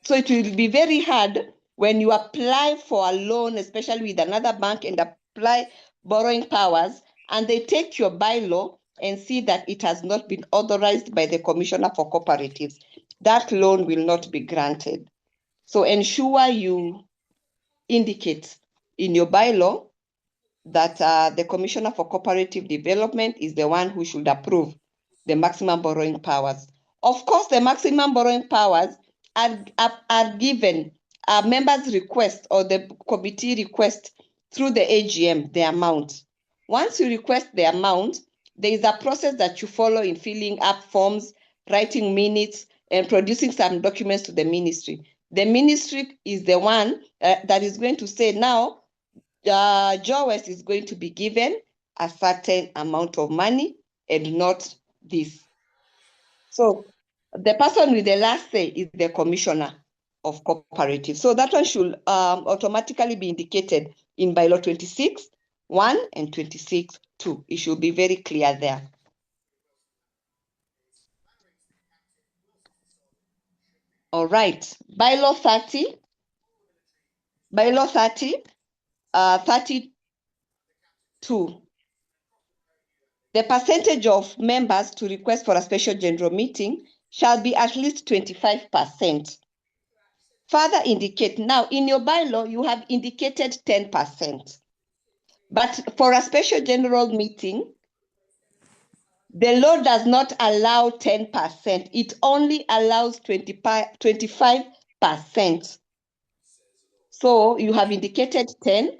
So it will be very hard when you apply for a loan, especially with another bank, and apply borrowing powers, and they take your bylaw and see that it has not been authorized by the Commissioner for Cooperatives. That loan will not be granted. So ensure you indicate in your bylaw that the Commissioner for Cooperative Development is the one who should approve the maximum borrowing powers. Of course, the maximum borrowing powers are given members' request or the committee request through the AGM, the amount. Once you request the amount, there is a process that you follow in filling up forms, writing minutes, and producing some documents to the ministry. The ministry is the one that is going to say, now, Jowes is going to be given a certain amount of money and not this. So the person with the last say is the Commissioner of Cooperatives. So that one should automatically be indicated in bylaw 26(1) and 26(2). It should be very clear there. All right, bylaw 30. Bylaw 30, 32. The percentage of members to request for a special general meeting shall be at least 25%. Further indicate, now in your bylaw, you have indicated 10%. But for a special general meeting, the law does not allow 10%. It only allows 25%. So you have indicated 10,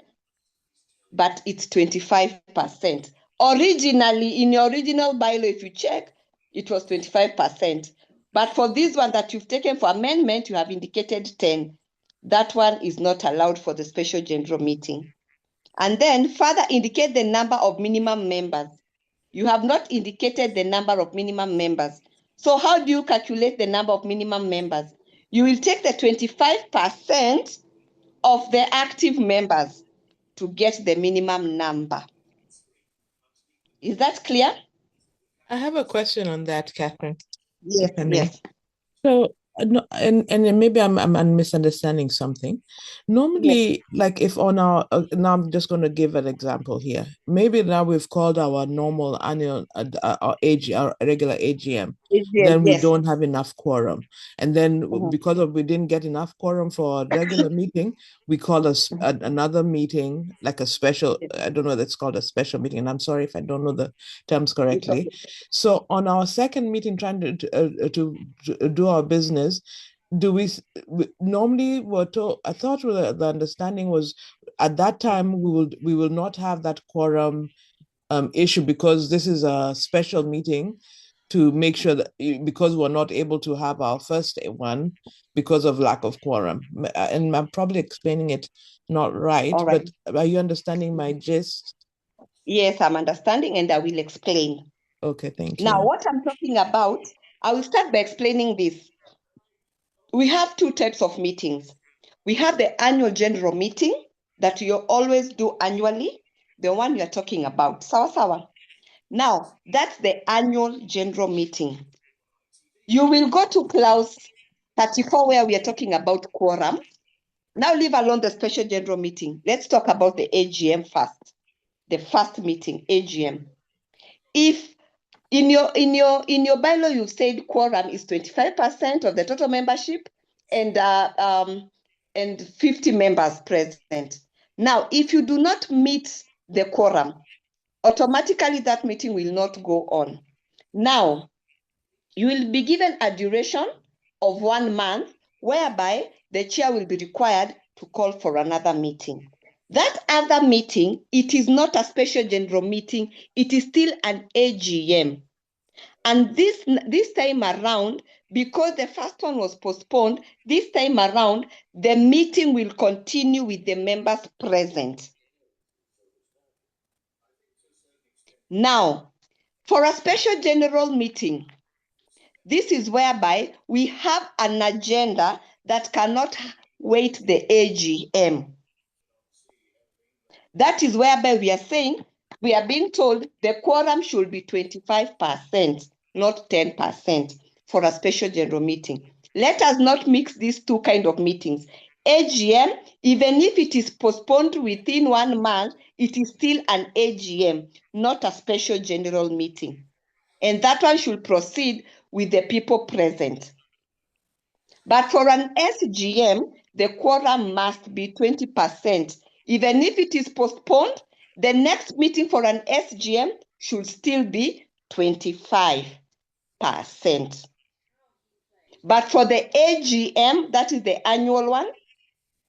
but it's 25%. Originally, in your original bylaw, if you check, it was 25%. But for this one that you've taken for amendment, you have indicated 10. That one is not allowed for the special general meeting. And then further indicate the number of minimum members. You have not indicated the number of minimum members. So how do you calculate the number of minimum members? You will take the 25% of the active members to get the minimum number. Is that clear? I have a question on that, Catherine. Yes, yes. So, and maybe I'm misunderstanding something. Normally, like if on our, now I'm just going to give an example here. Maybe now we've called our normal annual, our regular AGM, then we Yes. don't have enough quorum. And then because we didn't get enough quorum for a regular meeting, we call another meeting, like a special, I don't know that's called a special meeting. And I'm sorry if I don't know the terms correctly. So on our second meeting, trying to do our business, we normally were told, I thought the understanding was at that time we will not have that quorum issue, because this is a special meeting to make sure that, because we're not able to have our first one because of lack of quorum. And I'm probably explaining it not right, but are you understanding my gist? Yes, I'm understanding, and I will explain. Okay, thank you. Now, what I'm talking about, I will start by explaining this. We have two types of meetings. We have the annual general meeting that you always do annually, the one you're talking about. Sawa. Now, that's the annual general meeting. You will go to clause 34 where we are talking about quorum. Now leave alone the special general meeting. Let's talk about the AGM first. The first meeting, AGM. If in your bylaw you said quorum is 25% of the total membership and 50 members present. Now, if you do not meet the quorum, automatically that meeting will not go on. Now, you will be given a duration of 1 month, whereby the chair will be required to call for another meeting. That other meeting, it is not a special general meeting, it is still an AGM. And this time around, because the first one was postponed, this time around, the meeting will continue with the members present. Now, for a special general meeting, this is whereby we have an agenda that cannot wait the AGM. That is whereby we are saying, we are being told the quorum should be 25%, not 10% for a special general meeting. Let us not mix these two kinds of meetings. AGM, even if it is postponed within 1 month, it is still an AGM, not a special general meeting. And that one should proceed with the people present. But for an SGM, the quorum must be 20%. Even if it is postponed, the next meeting for an SGM should still be 25%. But for the AGM, that is the annual one,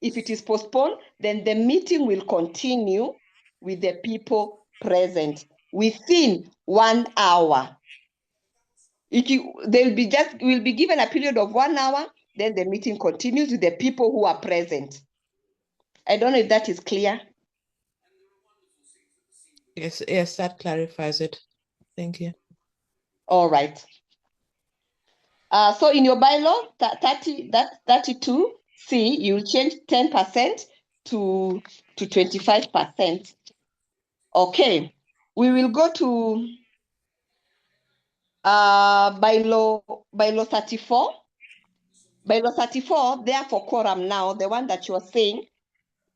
if it is postponed, then the meeting will continue with the people present within 1 hour. Will be given a period of 1 hour, then the meeting continues with the people who are present. I don't know if that is clear. Yes, that clarifies it. Thank you. All right. So in your bylaw, 32C, you'll change 10% to 25%. Okay. We will go to bylaw 34. Bylaw 34, therefore quorum now, the one that you are saying,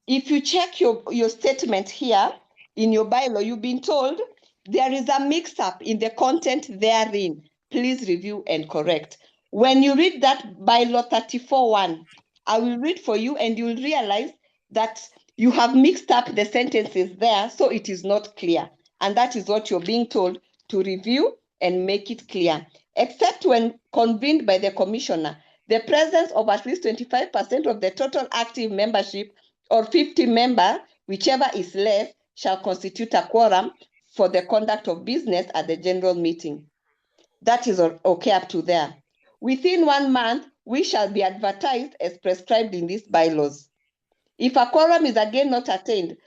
if you check your statement here in your bylaw, you've been told there is a mix-up in the content therein. Please review and correct. When you read that bylaw 34.1, I will read for you and you will realize that you have mixed up the sentences there, so it is not clear. And that is what you're being told to review and make it clear. Except when convened by the commissioner, the presence of at least 25% of the total active membership or 50 members, whichever is less, shall constitute a quorum for the conduct of business at the general meeting. That is okay up to there. Within 1 month, we shall be advertised as prescribed in these bylaws. If a quorum is again not attained,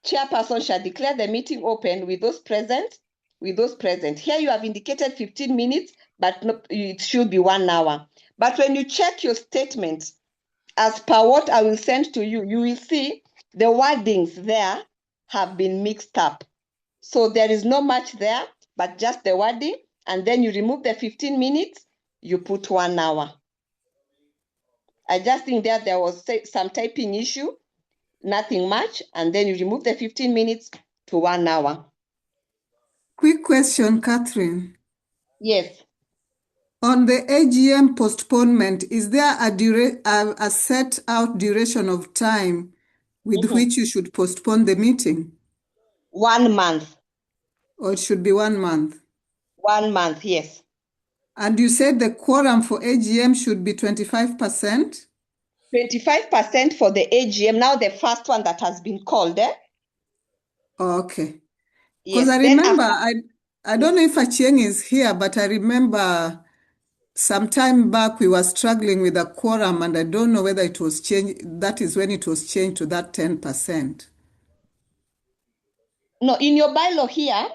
chairperson shall declare the meeting open with those present. Here you have indicated 15 minutes, but it should be 1 hour. But when you check your statement, as per what I will send to you, you will see the wordings there have been mixed up. So there is no much there, but just the wording. And then you remove the 15 minutes, you put 1 hour. I just think that there was some typing issue, nothing much. And then you remove the 15 minutes to 1 hour. Quick question, Catherine. Yes. On the AGM postponement, is there a set out duration of time with which you should postpone the meeting? 1 month. Or it should be 1 month? 1 month, yes. And you said the quorum for AGM should be 25%? 25% for the AGM, now the first one that has been called. Okay. Yes. Because I remember, I don't know if Achieng is here, but I remember some time back we were struggling with a quorum, and I don't know whether it was changed. That is when it was changed to that 10%. No, in your bylaw here,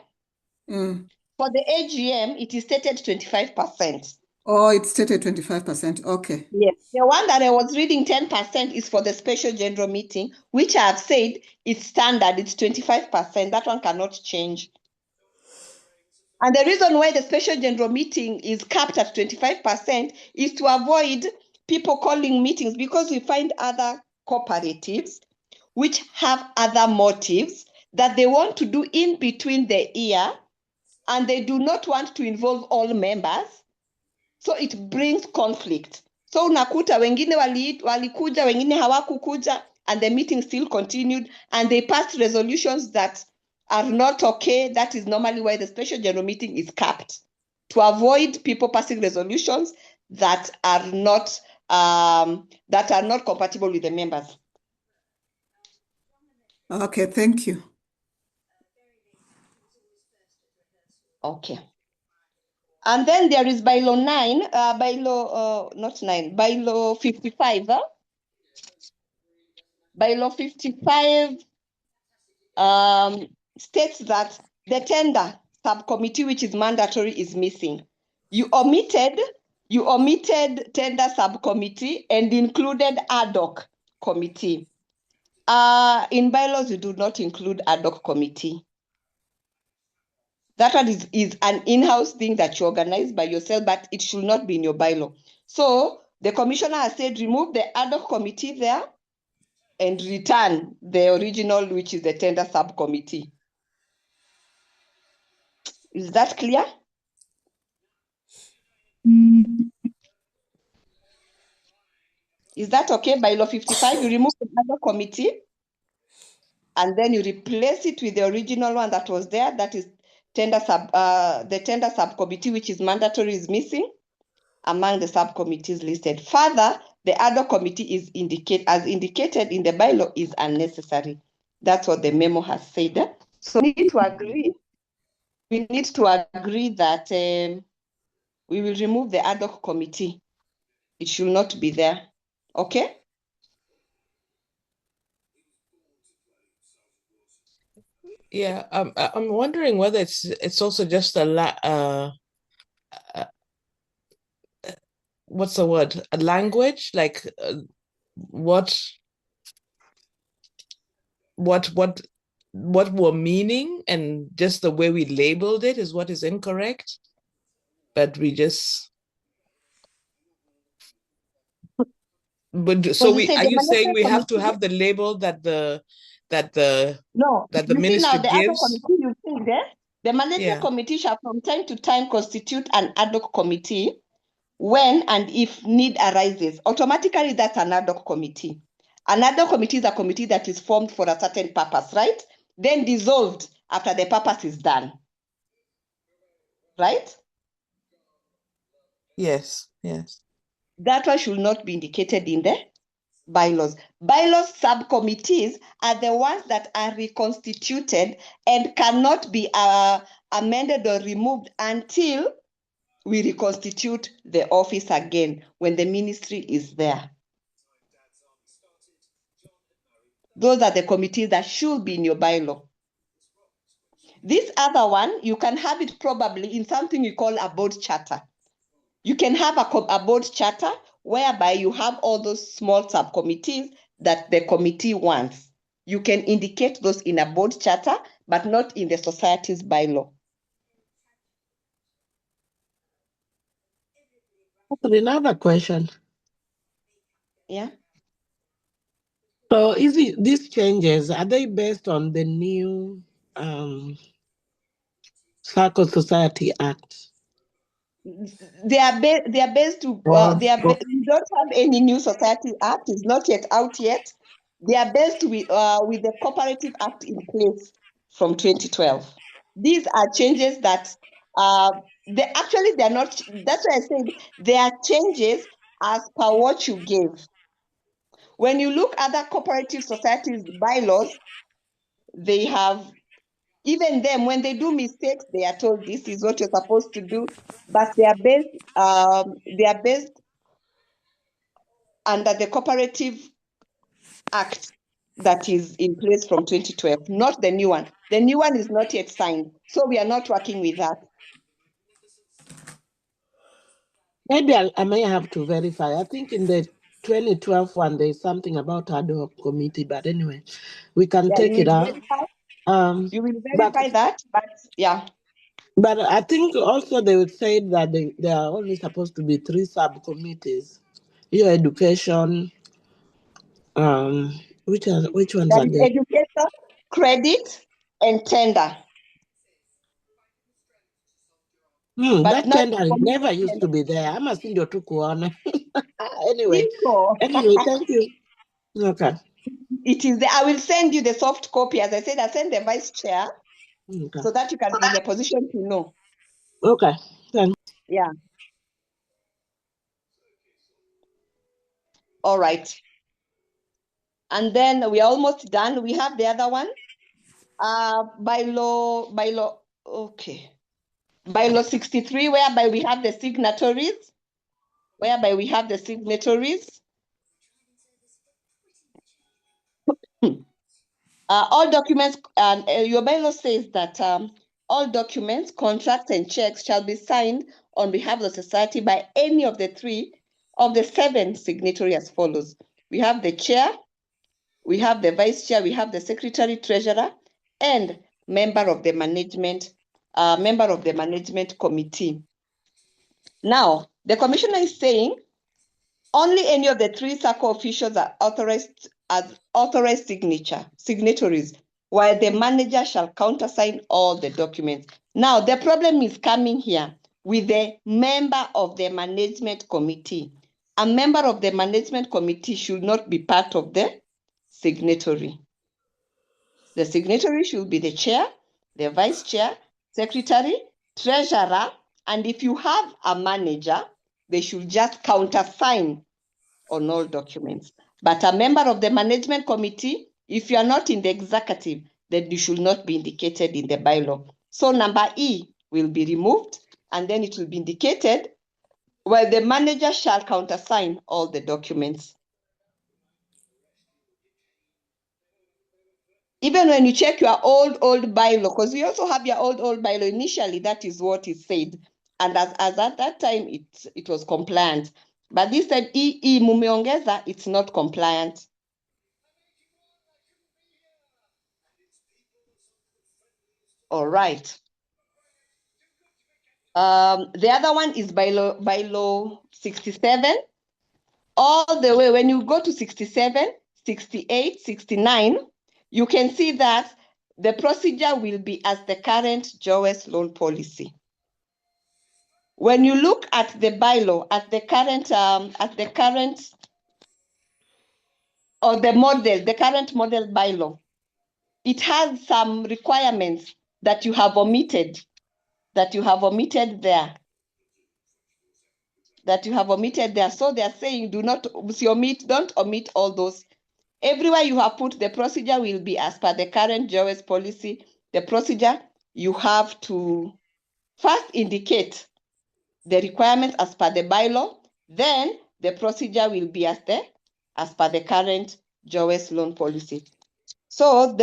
for the AGM, it is stated 25%. Oh, it's stated 25%. Okay. Yes. The one that I was reading 10% is for the special general meeting, which I have said it's standard, it's 25%. That one cannot change. And the reason why the special general meeting is capped at 25% is to avoid people calling meetings, because we find other cooperatives which have other motives that they want to do in between the year, and they do not want to involve all members. So it brings conflict. So unakuta wengine walikuja, wengine hawakukuja, and the meeting still continued, and they passed resolutions that are not okay. That is normally why the special general meeting is capped, to avoid people passing resolutions that are not compatible with the members. Okay, thank you. Okay. And then there is bylaw 55. Bylaw 55 states that the tender subcommittee, which is mandatory, is missing. You omitted tender subcommittee and included ad hoc committee. In bylaws, you do not include ad hoc committee. That one is an in-house thing that you organize by yourself, but it should not be in your bylaw. So the commissioner has said remove the ad hoc committee there and return the original, which is the tender subcommittee. Is that clear? Is that okay? Bylaw 55, you remove the other committee and then you replace it with the original one that was there. That is the tender subcommittee, which is mandatory, is missing among the subcommittees listed. Further, the other committee is as indicated in the bylaw is unnecessary. That's what the memo has said. So we need to agree. We need to agree that we will remove the ad hoc committee. It should not be there. Okay? Yeah, I'm wondering whether it's also just what's the word? A language, like what we're meaning, and just the way we labeled it is what is incorrect. But we just so are you saying we have to have the label that the ministry now the gives? ad hoc committee you think there? The mandatory committee shall from time to time constitute an ad hoc committee when and if need arises. Automatically, that's an ad hoc committee. An ad hoc committee is a committee that is formed for a certain purpose, right? Then dissolved after the purpose is done. Right? Yes, yes. That one should not be indicated in the bylaws. Bylaws subcommittees are the ones that are reconstituted and cannot be amended or removed until we reconstitute the office again when the ministry is there. Those are the committees that should be in your bylaw. This other one, you can have it probably in something you call a board charter. You can have a board charter whereby you have all those small subcommittees that the committee wants. You can indicate those in a board charter, but not in the society's bylaw. Another question. Yeah. So these changes, are they based on the new Circle Society Act? They are based to, we don't have any new society act, it's not yet out yet. They are based with the Cooperative Act in place from 2012. These are changes that, they're not, that's why I said they are changes as per what you gave. When you look at the cooperative societies bylaws, they have, even them, when they do mistakes, they are told this is what you're supposed to do, but they are based under the Cooperative Act that is in place from 2012, not the new one. The new one is not yet signed, so we are not working with that. Maybe I may have to verify. I think in the 2012 one, there's something about ad hoc committee, but anyway, we can take it out. You will verify that, but yeah. But I think also they would say that there are only supposed to be 3 subcommittees. Your education, which ones are there? Education, credit, and tender. That tender never used to be there. I must think you're too corner. Anyway, thank you. Okay. It is there. I will send you the soft copy. As I said, I'll send the vice chair so that you can be in a position to know. Okay. Thanks. Yeah. All right. And then we are almost done. We have the other one. Bylaw, okay. Bylaw 63, whereby we have the signatories. All documents, your bylaw says that all documents, contracts, and checks shall be signed on behalf of the society by any of the 3 of the 7 signatories as follows. We have the chair, we have the vice chair, we have the secretary, treasurer, and member of the management committee. Now, the commissioner is saying only any of the 3 SACCO officials are authorized as authorized signatories, while the manager shall countersign all the documents. Now, the problem is coming here with the member of the management committee. A member of the management committee should not be part of the signatory. The signatory should be the chair, the vice chair, secretary, treasurer, and if you have a manager, they should just countersign on all documents. But a member of the management committee, if you are not in the executive, then you should not be indicated in the bylaw. So number E will be removed, and then it will be indicated where the manager shall countersign all the documents. Even when you check your old bylaw, because you also have your old bylaw, initially that is what is said. And as at that time, it was compliant. But this time, mumeongeza, it's not compliant. All right. The other one is bylaw 67. All the way, when you go to 67, 68, 69, you can see that the procedure will be as the current Jowes loan policy. When you look at the bylaw, at the current model bylaw, it has some requirements that you have omitted, there. So they are saying don't omit all those. Everywhere you have put the procedure will be as per the current Jowes policy. The procedure, you have to first indicate the requirements as per the bylaw, then the procedure will be as per the current Jowes loan policy. So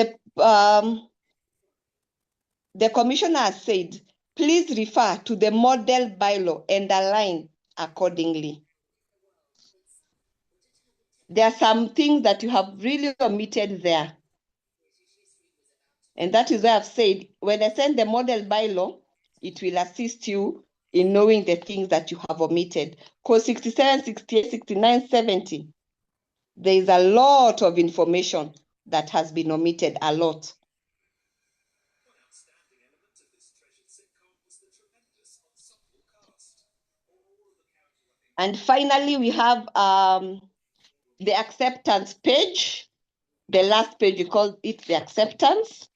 the commissioner has said, please refer to the model bylaw and align accordingly. There are some things that you have really omitted there. And that is why I've said, when I send the model bylaw, it will assist you in knowing the things that you have omitted. Because 67, 68, 69, 70, there is a lot of information that has been omitted, a lot. And finally, we have the acceptance page. The last page, you call it the acceptance.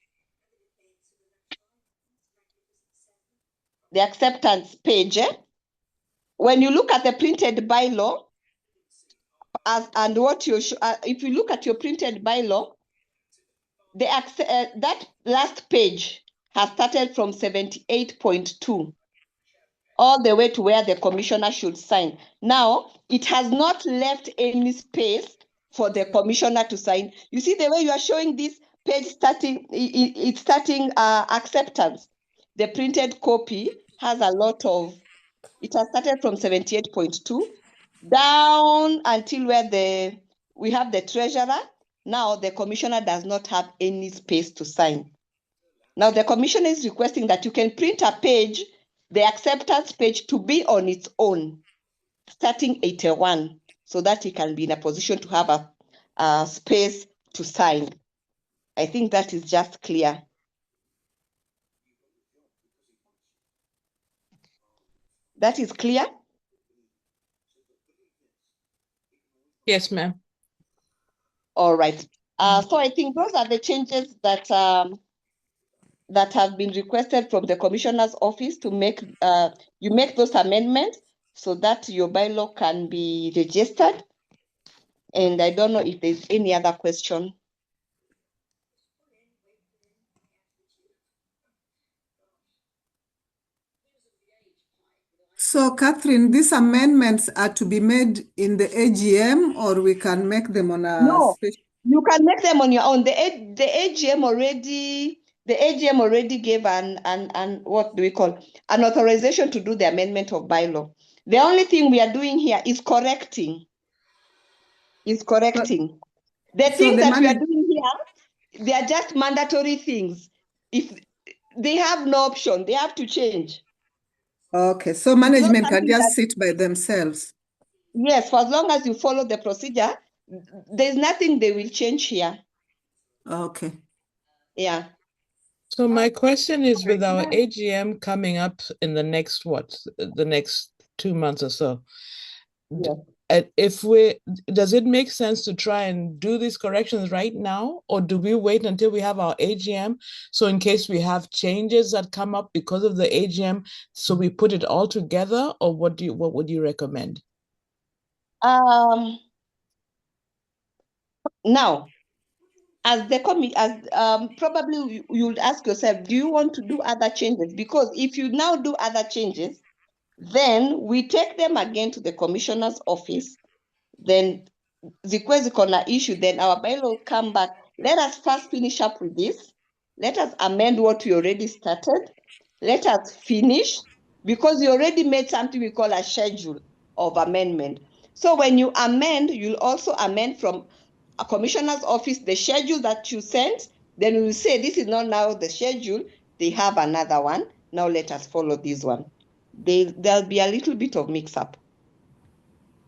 The acceptance page. When you look at the printed bylaw, if you look at your printed bylaw, that last page has started from 78.2 all the way to where the commissioner should sign. Now, it has not left any space for the commissioner to sign. You see the way you are showing this page starting, it's starting acceptance. The printed copy has a lot of, it has started from 78.2 down until where we have the treasurer. Now the commissioner does not have any space to sign. Now the commissioner is requesting that you can print a page, the acceptance page, to be on its own, starting 81, so that he can be in a position to have a space to sign. I think that is just clear. That is clear? Yes, ma'am. All right. So I think those are the changes that have been requested from the commissioner's office to make. You make those amendments so that your bylaw can be registered. And I don't know if there's any other question. So, Catherine, these amendments are to be made in the AGM, or we can make them on a No, special? you can make them on your own. The AGM already The AGM already gave an what do we call an authorization to do the amendment of bylaw. The only thing we are doing here is correcting. The So things the that we are manage doing here, they are just mandatory things. If they have no option, they have to change. Okay, so It's not management can something just that, sit by themselves. yes, for as long as you follow the procedure, there's nothing they will change here. Okay. Yeah. So my question is, with our AGM coming up in the next the next 2 months or so, Yes. if does it make sense to try and do these corrections right now, or do we wait until we have our AGM? So in case we have changes that come up because of the AGM, so we put it all together, or what would you recommend? Now, as the committee, probably you'll ask yourself, do you want to do other changes? Because if you now do other changes, then we take them again to the commissioner's office. Then the corner issue, then our bylaw will come back. Let us first finish up with this. Let us amend what we already started. Let us finish, because you already made something we call a schedule of amendment. So when you amend, you'll also amend from a commissioner's office the schedule that you sent. Then we will say, this is not now the schedule. They have another one. Now let us follow this one. There'll be a little bit of mix-up.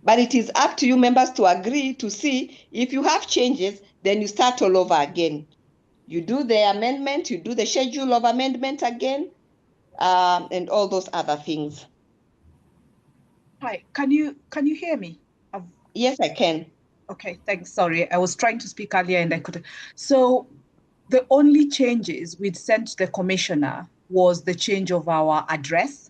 But it is up to you members to agree to see if you have changes, then you start all over again. You do the amendment, you do the schedule of amendment again, and all those other things. Hi, can you hear me? Yes, I can. Okay, thanks. Sorry, I was trying to speak earlier and I couldn't. So the only changes we'd sent to the commissioner was the change of our address.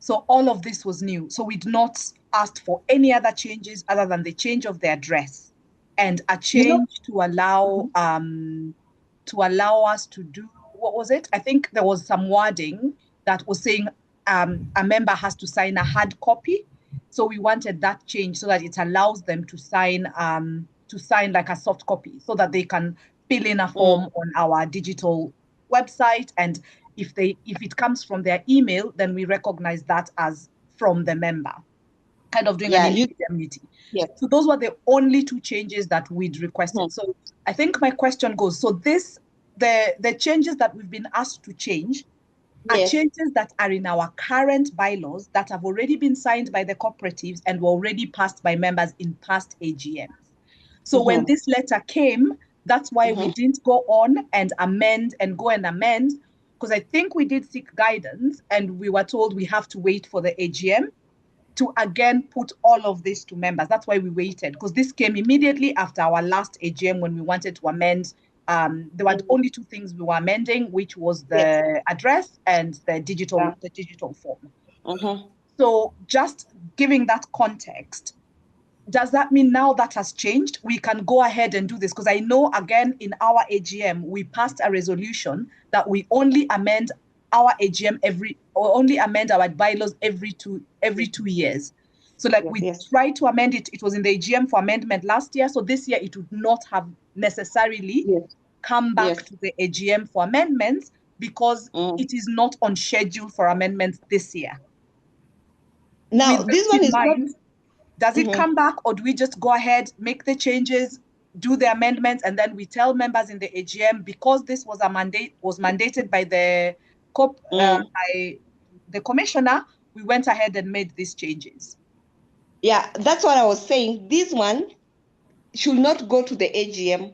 So all of this was new. So we'd not asked for any other changes other than the change of the address and a change to allow us to do, what was it? I think there was some wording that was saying a member has to sign a hard copy. So we wanted that change so that it allows them to sign like a soft copy so that they can fill in a form on our digital website, and if it comes from their email, then we recognize that as from the member, kind of doing an indemnity. Yes. So those were the only two changes that we'd requested. So I think my question goes, so the changes that we've been asked to change are changes that are in our current bylaws that have already been signed by the cooperatives and were already passed by members in past AGMs. So when this letter came, that's why we didn't go on and amend, because I think we did seek guidance and we were told we have to wait for the AGM to again put all of this to members. That's why we waited, because this came immediately after our last AGM when we wanted to amend. There were only two things we were amending, which was the address and the digital form. So just giving that context, does that mean now that has changed, we can go ahead and do this? Because I know, again, in our AGM, we passed a resolution that we only amend our AGM only amend our bylaws every two years. So we tried to amend it. It was in the AGM for amendment last year. So this year it would not have necessarily come back to the AGM for amendments because it is not on schedule for amendments this year. Now, this one is not... Does it come back, or do we just go ahead, make the changes, do the amendments, and then we tell members in the AGM, because this was mandated by the commissioner, we went ahead and made these changes? Yeah, that's what I was saying. This one should not go to the AGM.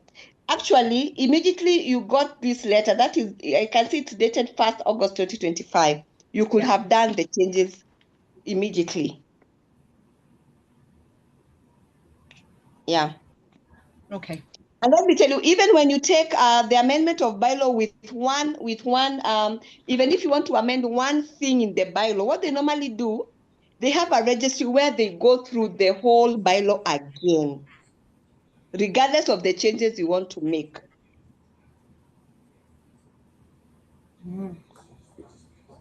Actually, immediately you got this letter, that is, I can see it's dated 1st August 2025. You could have done the changes immediately. Yeah. Okay. And let me tell you, even when you take the amendment of bylaw with one, even if you want to amend one thing in the bylaw, what they normally do, they have a registry where they go through the whole bylaw again, regardless of the changes you want to make.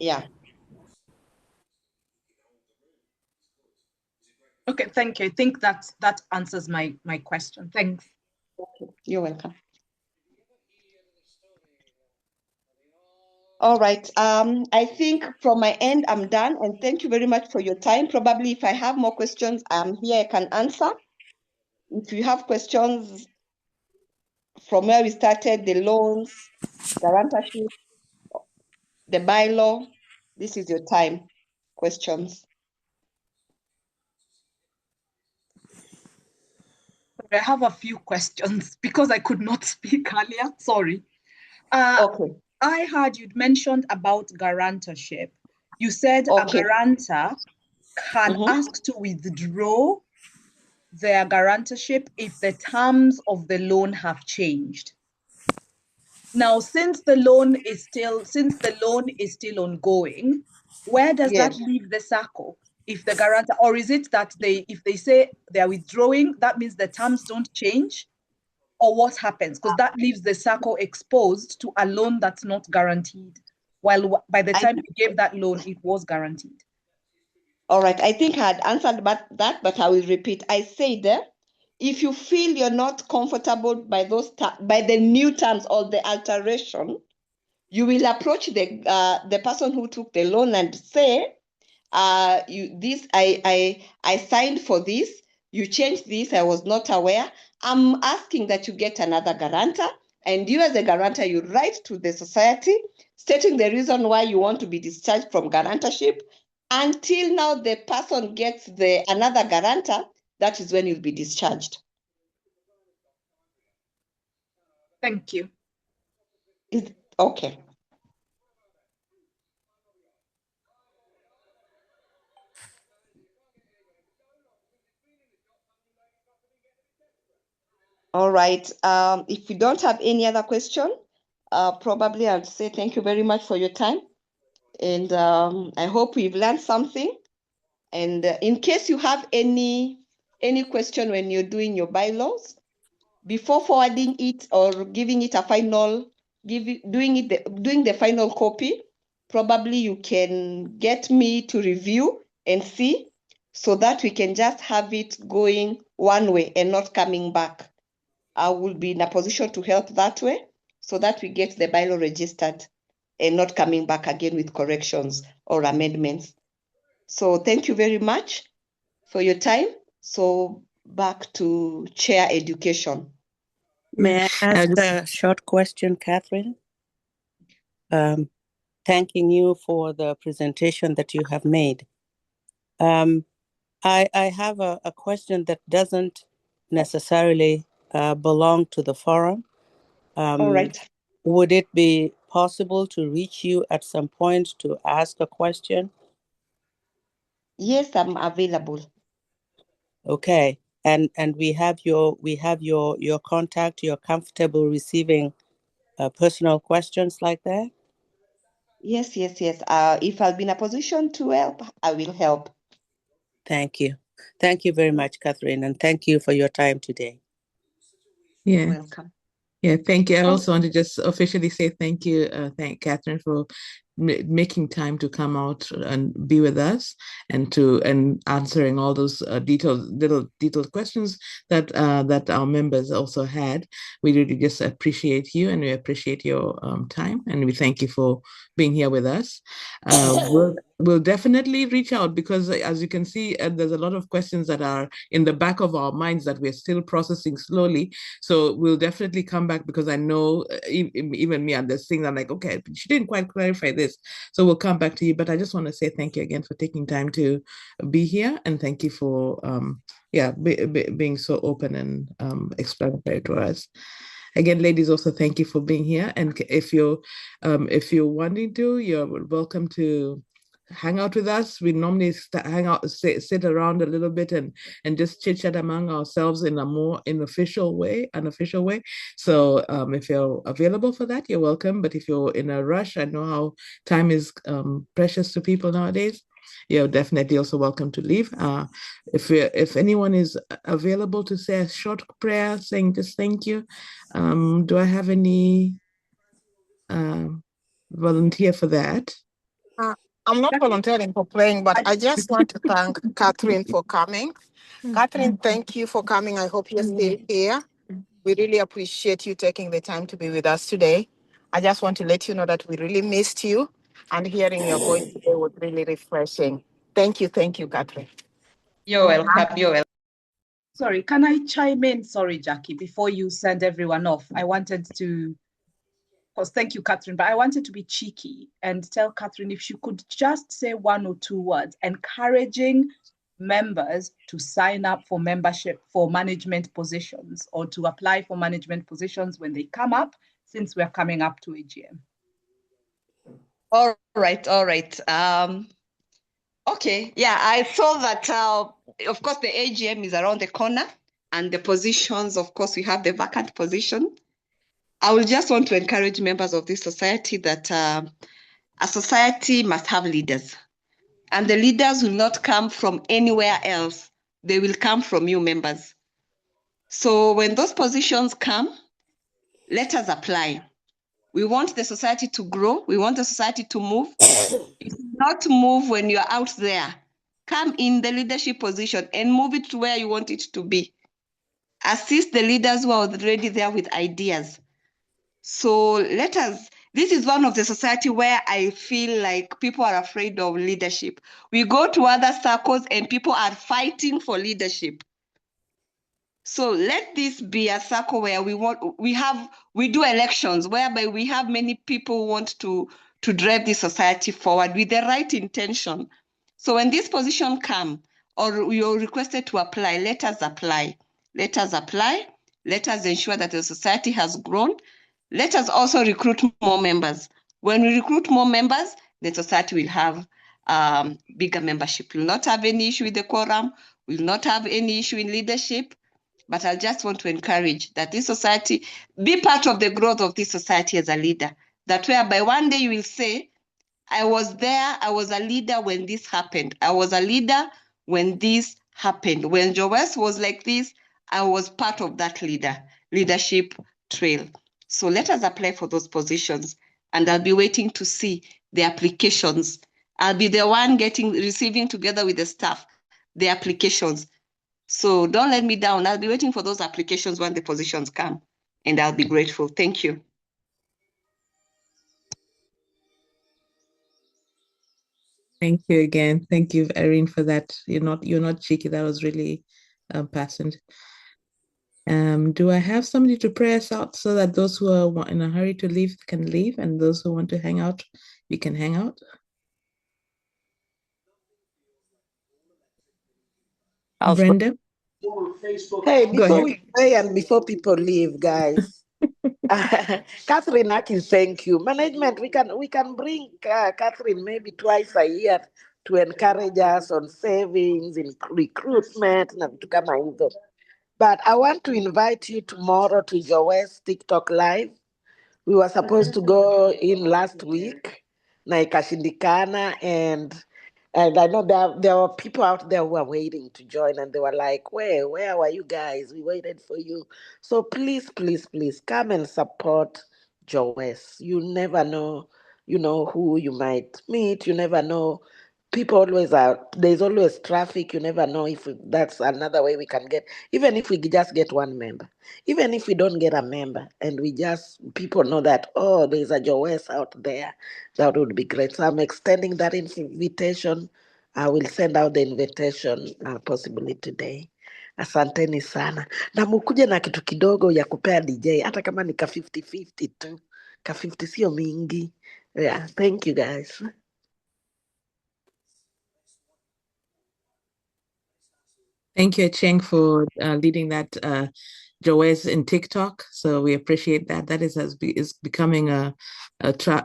Yeah. Okay, thank you. I think that answers my question. Thanks. Okay. You're welcome. All right. I think from my end, I'm done. And thank you very much for your time. Probably if I have more questions, I'm here, I can answer. If you have questions from where we started, the loans, guarantorship, the bylaw, this is your time. Questions. I have a few questions because I could not speak earlier. Sorry. Okay. I heard you'd mentioned about guarantorship. You said a guarantor can ask to withdraw their guarantorship if the terms of the loan have changed. Now, since the loan is still ongoing, where does that leave the SACCO? If the guarantor, or is it that if they say they're withdrawing, that means the terms don't change? Or what happens? Because that leaves the SACCO exposed to a loan that's not guaranteed, while by the time you gave that loan, it was guaranteed. All right, I think I had answered that, but I will repeat. I said, if you feel you're not comfortable by the new terms or the alteration, you will approach the person who took the loan and say, I signed for this. You changed this. I was not aware. I'm asking that you get another guarantor, and you as a guarantor, you write to the society stating the reason why you want to be discharged from guarantorship. Until now, the person gets another guarantor. That is when you'll be discharged. Thank you. Okay. All right. If we don't have any other question, probably I'll say thank you very much for your time. And I hope we've learned something. And in case you have any question when you're doing your bylaws, before forwarding it or giving it a final, doing the final copy, probably you can get me to review and see, so that we can just have it going one way and not coming back. I will be in a position to help that way, so that we get the bylaw registered and not coming back again with corrections or amendments. So thank you very much for your time. So back to Chair Education. May I ask a short question, Catherine? Thanking you for the presentation that you have made. I have a question that doesn't necessarily belong to the forum. All right. Would it be possible to reach you at some point to ask a question? Yes, I'm available. Okay, and we have your contact. You're comfortable receiving personal questions like that? Yes. If I'll be in a position to help, I will help. Thank you. Thank you very much, Catherine, and thank you for your time today. Yeah. Welcome. Yeah, thank you. I also want to just officially say thank you, thank Catherine for making time to come out and be with us and answering all those detailed questions that our members also had. We really just appreciate you, and we appreciate your time, and we thank you for being here with us. We'll definitely reach out, because as you can see, there's a lot of questions that are in the back of our minds that we're still processing slowly. So we'll definitely come back, because I know even me, and there's things I'm like, okay, she didn't quite clarify this. So we'll come back to you. But I just want to say thank you again for taking time to be here, and thank you for being so open and explanatory to us. Again, ladies, also thank you for being here. And if you're wanting to, you're welcome to hang out with us. We normally sit around a little bit and just chit chat among ourselves in a more unofficial way. So if you're available for that, you're welcome. But if you're in a rush, I know how time is precious to people nowadays. You're definitely also welcome to leave. If anyone is available to say a short prayer saying just thank you, do I have any volunteer for that? I'm not volunteering for praying, but I just want to thank Catherine for coming. Catherine, thank you for coming. I hope you're still here. We really appreciate you taking the time to be with us today. I just want to let you know that we really missed you, and hearing your voice today was really refreshing. Thank you, Catherine. You're welcome. You're welcome. Sorry, can I chime in? Sorry, Jackie, before you send everyone off. I wanted to, of course, thank you, Catherine, but I wanted to be cheeky and tell Catherine if she could just say 1 or 2 words encouraging members to sign up for membership for management positions or to apply for management positions when they come up, since we're coming up to AGM. All right. Okay, yeah, I saw that, of course, the AGM is around the corner, and the positions, of course, we have the vacant position. I will just want to encourage members of this society that a society must have leaders, and the leaders will not come from anywhere else. They will come from you, members. So when those positions come, let us apply. We want the society to grow. We want the society to move. It's not move when you're out there. Come in the leadership position and move it to where you want it to be. Assist the leaders who are already there with ideas. So this is one of the society where I feel like people are afraid of leadership. We go to other circles and people are fighting for leadership. So let this be a circle where we do elections whereby we have many people who want to drive this society forward with the right intention. So when this position come or you're requested to apply, let us apply. Let us apply. Let us ensure that the society has grown. Let us also recruit more members. When we recruit more members, the society will have bigger membership. We will not have any issue with the quorum. We will not have any issue in leadership. But I just want to encourage that this society, be part of the growth of this society as a leader. That whereby one day you will say, I was there, I was a leader when this happened. I was a leader when this happened. When Jowes was like this, I was part of that leadership trail. So let us apply for those positions, and I'll be waiting to see the applications. I'll be the one receiving together with the staff, the applications. So don't let me down. I'll be waiting for those applications when the positions come, and I'll be grateful. Thank you. Thank you again. Thank you, Erin, for that. You're not cheeky. That was really passionate. Do I have somebody to pray us out so that those who are in a hurry to leave can leave, and those who want to hang out, you can hang out? Brenda? Hey, before we pray and before people leave, guys, Catherine Aki, thank you. Management, we can bring Catherine maybe twice a year to encourage us on savings, in recruitment, na vitu kama hizo. But I want to invite you tomorrow to Jowes TikTok Live. We were supposed to go in last week, na ikashindikana, and I know there were people out there who were waiting to join, and they were like, where were you guys? We waited for you. So please, please, please come and support Jowes. You never know, who you might meet. You never know. People always there's always traffic. You never know if that's another way we can get, even if we just get one member. Even if we don't get a member and people know that, oh, there's a Jowes out there, that would be great. So I'm extending that invitation. I will send out the invitation possibly today. Asanteni sana. Na mukuje na kitu kidogo ya kupea DJ, hata kama ni ka 50-50 tu. Ka 50 sio mingi. Yeah, thank you guys. Thank you, Cheng, for leading that Jowes in TikTok. So we appreciate that. That is becoming a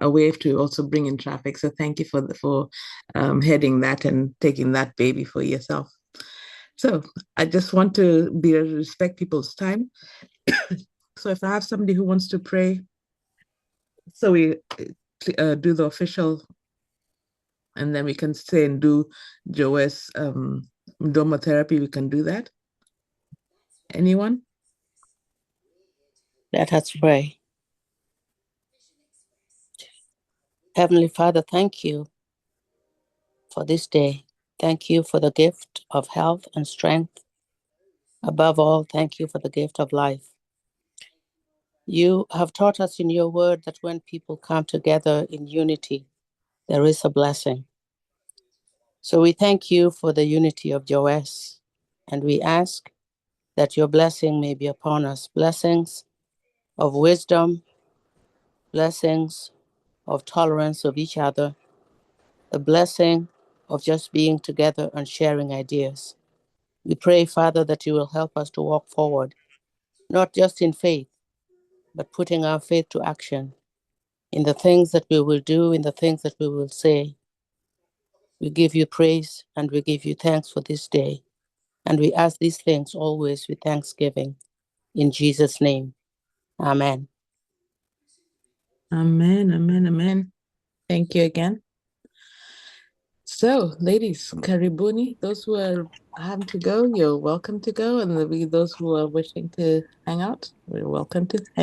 way to also bring in traffic. So thank you for heading that and taking that baby for yourself. So I just want to respect people's time. So if I have somebody who wants to pray, so we do the official, and then we can say and do Jowes therapy. We can do that. Anyone? Let us pray. Heavenly Father, thank you for this day. Thank you for the gift of health and strength. Above all, thank you for the gift of life. You have taught us in your word that when people come together in unity, there is a blessing. So we thank you for the unity of Jowes, and we ask that your blessing may be upon us, blessings of wisdom, blessings of tolerance of each other, the blessing of just being together and sharing ideas. We pray, Father, that you will help us to walk forward, not just in faith, but putting our faith to action in the things that we will do, in the things that we will say. We give you praise and we give you thanks for this day. And we ask these things always with thanksgiving. In Jesus' name, amen. Amen, amen, amen. Thank you again. So, ladies, karibuni. Those who are having to go, you're welcome to go. And those who are wishing to hang out, we're welcome to hang